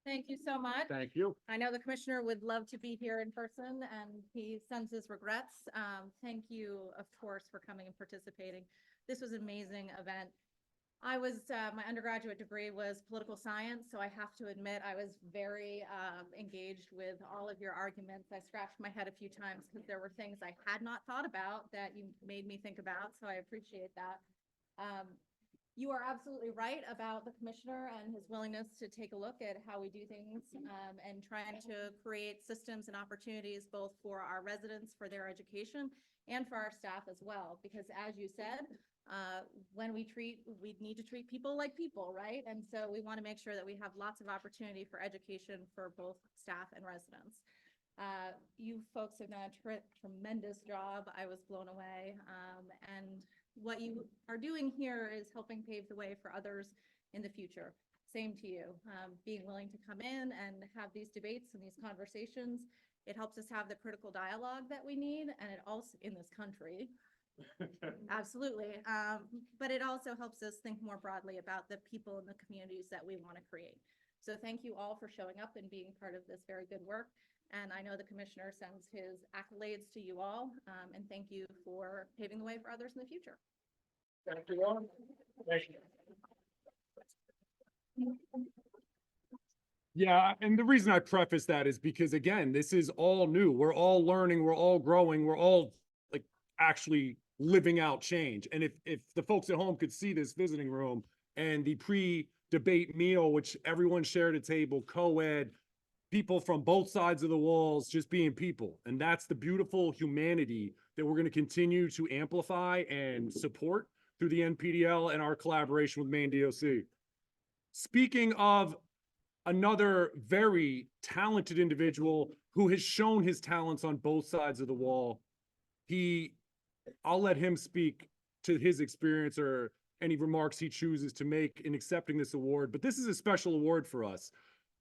Speaker 12: Thank you so much.
Speaker 1: Thank you.
Speaker 12: I know the commissioner would love to be here in person and he sends his regrets. Thank you, of course, for coming and participating. This was an amazing event. My undergraduate degree was political science, so I have to admit I was very engaged with all of your arguments. I scratched my head a few times because there were things I had not thought about that you made me think about, so I appreciate that. You are absolutely right about the commissioner and his willingness to take a look at how we do things and trying to create systems and opportunities both for our residents, for their education, and for our staff as well. Because as you said, when we need to treat people like people, right? And so we want to make sure that we have lots of opportunity for education for both staff and residents. You folks have done a tremendous job. I was blown away. And what you are doing here is helping pave the way for others in the future. Same to you. Being willing to come in and have these debates and these conversations, it helps us have the critical dialogue that we need, and it also in this country. Absolutely. But it also helps us think more broadly about the people and the communities that we want to create. So thank you all for showing up and being part of this very good work. And I know the commissioner sends his accolades to you all. And thank you for paving the way for others in the future.
Speaker 1: Thank you all. Thank you. Yeah, and the reason I preface that is because, again, this is all new. We're all learning, we're all growing, we're all like actually living out change. And if the folks at home could see this visiting room and the pre-debate meal, which everyone shared a table, co-ed, people from both sides of the walls just being people. And that's the beautiful humanity that we're going to continue to amplify and support through the NPDL and our collaboration with Maine DOC. Speaking of another very talented individual who has shown his talents on both sides of the wall, I'll let him speak to his experience or any remarks he chooses to make in accepting this award. But this is a special award for us.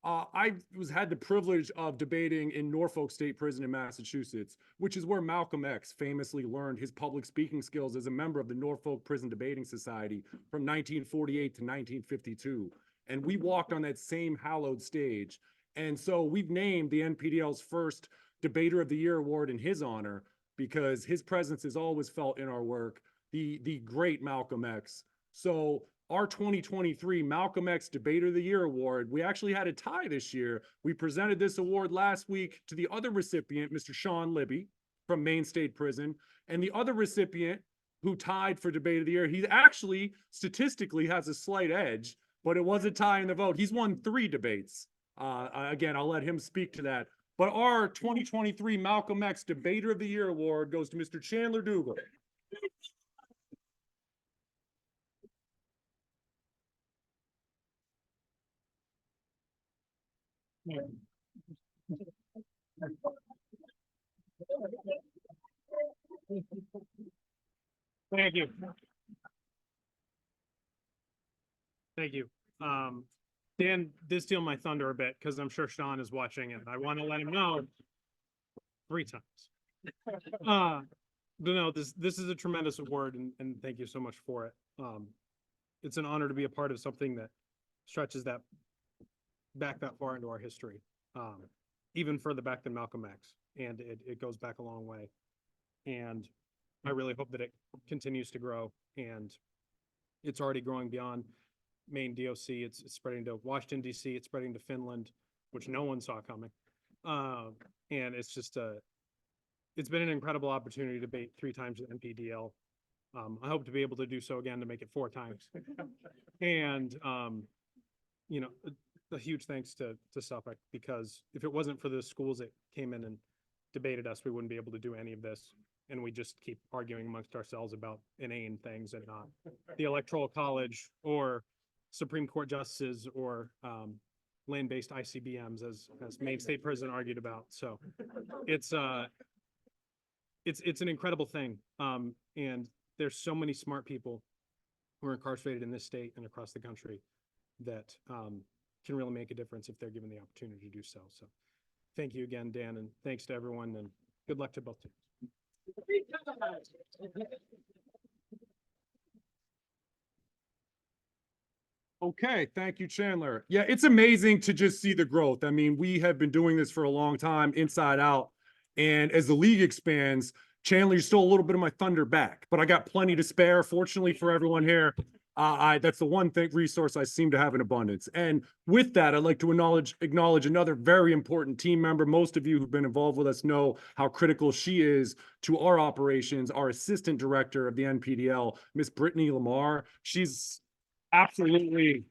Speaker 1: I had the privilege of debating in Norfolk State Prison in Massachusetts, which is where Malcolm X famously learned his public speaking skills as a member of the Norfolk Prison Debating Society from 1948 to 1952. And we walked on that same hallowed stage. And so we've named the NPDL's first Debater of the Year award in his honor, because his presence is always felt in our work, the great Malcolm X. So our 2023 Malcolm X Debater of the Year Award. We actually had a tie this year. We presented this award last week to the other recipient, Mr. Sean Libby from Maine State Prison, and the other recipient who tied for Debate of the Year, he actually statistically has a slight edge, but it was a tie in the vote. He's won 3 debates. Again, I'll let him speak to that. But our 2023 Malcolm X Debater of the Year Award goes to Mr. Chandler Dougal.
Speaker 13: Thank you. Thank you. Dan did steal my thunder a bit because I'm sure Sean is watching and I want to let him know 3 times. But no, this is a tremendous award and thank you so much for it. It's an honor to be a part of something that stretches that back that far into our history, even further back than Malcolm X, and it goes back a long way. And I really hope that it continues to grow, and it's already growing beyond Maine DOC. It's spreading to Washington, D.C. It's spreading to Finland, which no one saw coming. And it's just it's been an incredible opportunity to debate 3 times at NPDL. I hope to be able to do so again to make it 4 times. And, you know, a huge thanks to Suffolk, because if it wasn't for the schools that came in and debated us, we wouldn't be able to do any of this. And we just keep arguing amongst ourselves about inane things and not the Electoral College or Supreme Court justices or land-based ICBMs as Maine State Prison argued about. So it's an incredible thing. And there's so many smart people who are incarcerated in this state and across the country that can really make a difference if they're given the opportunity to do so. So thank you again, Dan, and thanks to everyone, and good luck to both teams.
Speaker 1: Okay, thank you, Chandler. Yeah, it's amazing to just see the growth. I mean, we have been doing this for a long time, inside out. And as the league expands, Chandler, you stole a little bit of my thunder back, but I got plenty to spare. Fortunately for everyone here, that's the one thing resource I seem to have in abundance. And with that, I'd like to acknowledge another very important team member. Most of you who've been involved with us know how critical she is to our operations, our assistant director of the NPDL, Miss Brittany Lamar. She's absolutely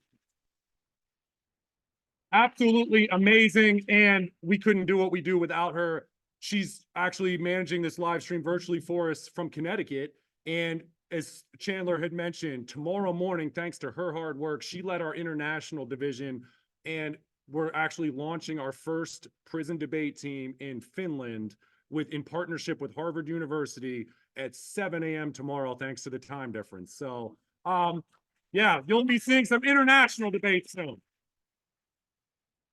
Speaker 1: amazing, and we couldn't do what we do without her. She's actually managing this live stream virtually for us from Connecticut. And as Chandler had mentioned, tomorrow morning, thanks to her hard work, she led our international division, and we're actually launching our first prison debate team in Finland in partnership with Harvard University at 7 a.m. tomorrow, thanks to the time difference. So, yeah, you'll be seeing some international debates soon.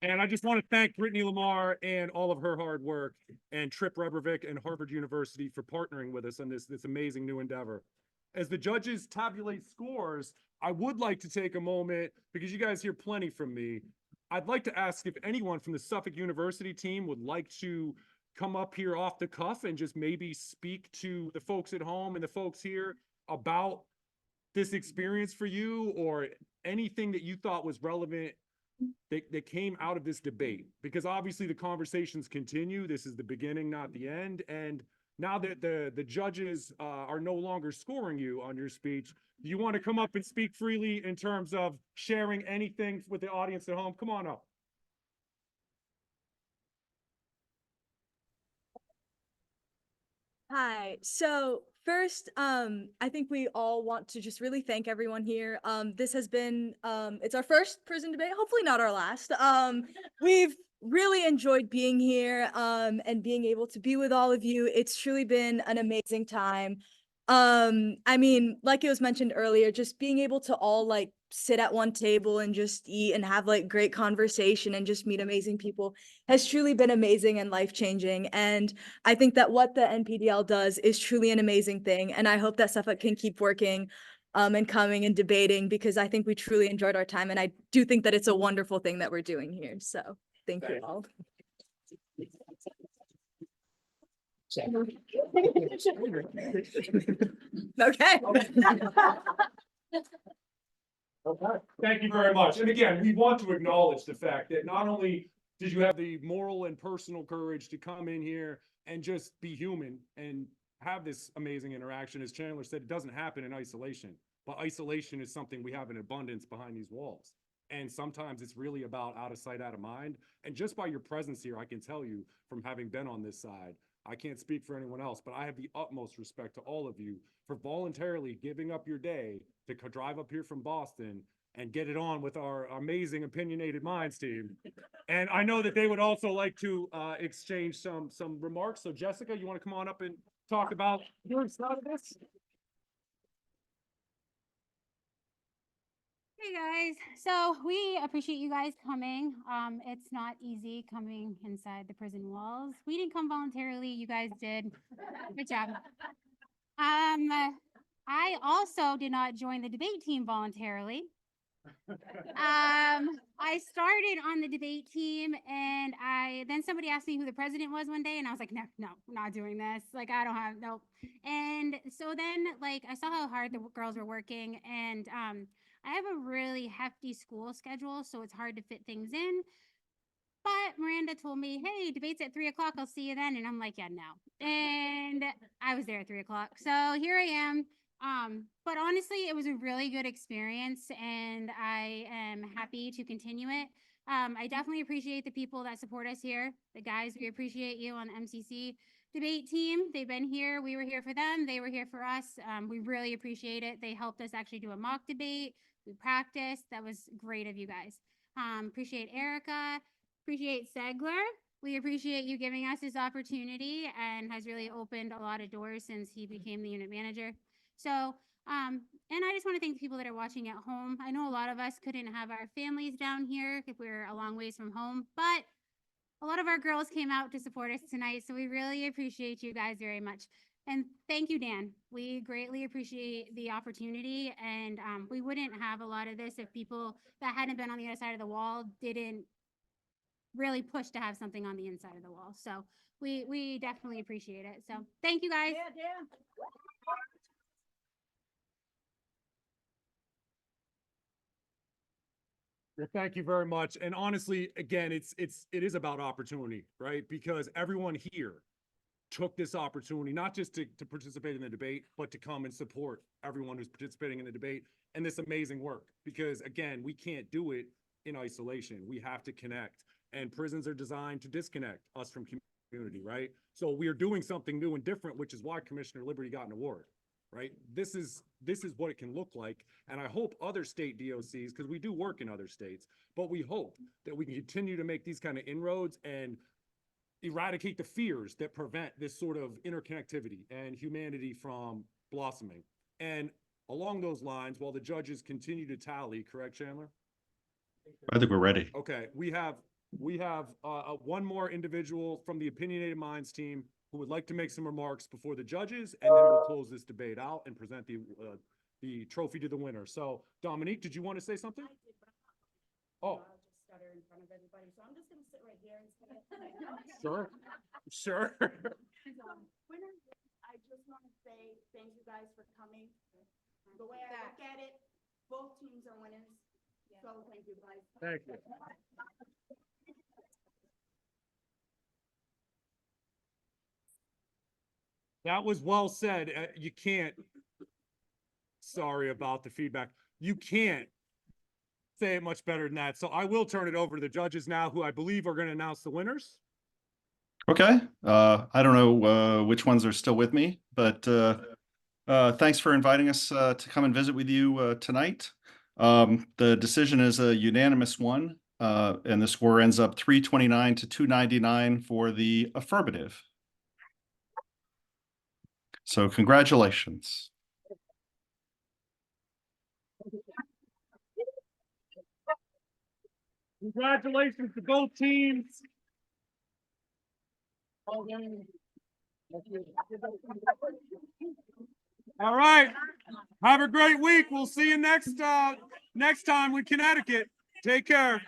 Speaker 1: And I just want to thank Brittany Lamar and all of her hard work, and Trip Rebrovic and Harvard University for partnering with us on this amazing new endeavor. As the judges tabulate scores, I would like to take a moment, because you guys hear plenty from me. I'd like to ask if anyone from the Suffolk University team would like to come up here off the cuff and just maybe speak to the folks at home and the folks here about this experience for you, or anything that you thought was relevant that came out of this debate. Because obviously the conversations continue. This is the beginning, not the end. And now that the judges are no longer scoring you on your speech, do you want to come up and speak freely in terms of sharing anything with the audience at home? Come on up.
Speaker 4: Hi. So first, I think we all want to just really thank everyone here. This has been, it's our first prison debate, hopefully not our last. We've really enjoyed being here, and being able to be with all of you. It's truly been an amazing time. I mean, like it was mentioned earlier, just being able to all like sit at one table and just eat and have like great conversation and just meet amazing people has truly been amazing and life-changing. And I think that what the NPDL does is truly an amazing thing. And I hope that Suffolk can keep working and coming and debating, because I think we truly enjoyed our time. And I do think that it's a wonderful thing that we're doing here. So thank you all. Okay.
Speaker 1: Okay, thank you very much. And again, we want to acknowledge the fact that not only did you have the moral and personal courage to come in here and just be human and have this amazing interaction, as Chandler said, it doesn't happen in isolation, but isolation is something we have in abundance behind these walls. And sometimes it's really about out of sight, out of mind. And just by your presence here, I can tell you from having been on this side, I can't speak for anyone else, but I have the utmost respect to all of you for voluntarily giving up your day to drive up here from Boston and get it on with our amazing Opinionated Minds team. And I know that they would also like to exchange some remarks. So Jessica, you want to come on up and talk about your side of this?
Speaker 7: Hey guys, so we appreciate you guys coming. It's not easy coming inside the prison walls. We didn't come voluntarily, you guys did. Good job. I also did not join the debate team voluntarily. I started on the debate team and then somebody asked me who the president was one day and I was like, no, I'm not doing this. Like, I don't have, nope. And so then like, I saw how hard the girls were working and, I have a really hefty school schedule, so it's hard to fit things in. But Miranda told me, hey, debate's at 3 o'clock. I'll see you then. And I'm like, yeah, no. And I was there at 3 o'clock. So here I am. But honestly, it was a really good experience and I am happy to continue it. I definitely appreciate the people that support us here. The guys, we appreciate you on the MCC debate team. They've been here. We were here for them. They were here for us. We really appreciate it. They helped us actually do a mock debate. We practiced. That was great of you guys. Appreciate Erica. Appreciate Segler. We appreciate you giving us this opportunity and has really opened a lot of doors since he became the unit manager. So, and I just want to thank the people that are watching at home. I know a lot of us couldn't have our families down here if we're a long ways from home, but a lot of our girls came out to support us tonight. So we really appreciate you guys very much. And thank you, Dan. We greatly appreciate the opportunity. And we wouldn't have a lot of this if people that hadn't been on the other side of the wall didn't really push to have something on the inside of the wall. So we definitely appreciate it. So thank you guys.
Speaker 12: Yeah, Dan.
Speaker 1: Well, thank you very much. And honestly, again, it is about opportunity, right? Because everyone here took this opportunity, not just to participate in the debate, but to come and support everyone who's participating in the debate and this amazing work. Because again, we can't do it in isolation. We have to connect, and prisons are designed to disconnect us from community, right? So we are doing something new and different, which is why Commissioner Liberty got an award, right? This is what it can look like. And I hope other state DOCs, because we do work in other states, but we hope that we can continue to make these kind of inroads and eradicate the fears that prevent this sort of interconnectivity and humanity from blossoming. And along those lines, while the judges continue to tally, correct, Chandler?
Speaker 14: I think we're ready.
Speaker 1: Okay, we have one more individual from the Opinionated Minds team who would like to make some remarks before the judges, and then we'll close this debate out and present the trophy to the winner. So, Dominique, did you want to say something?
Speaker 5: I did, but
Speaker 1: Oh,
Speaker 5: I'll just stutter in front of everybody, so I'm just gonna sit right here instead.
Speaker 1: sure, sure.
Speaker 5: Winner, I just want to say thank you guys for coming. The way I look at it, both teams are winners, so thank you guys.
Speaker 1: Thank you. That was well said. You can't, sorry about the feedback. You can't say it much better than that. So I will turn it over to the judges now, who I believe are going to announce the winners.
Speaker 14: Okay. I don't know which ones are still with me, but thanks for inviting us to come and visit with you tonight. The decision is a unanimous one, and the score ends up 329 to 299 for the affirmative. So congratulations.
Speaker 1: Congratulations to both teams. All right. Have a great week. We'll see you next time in Connecticut. Take care.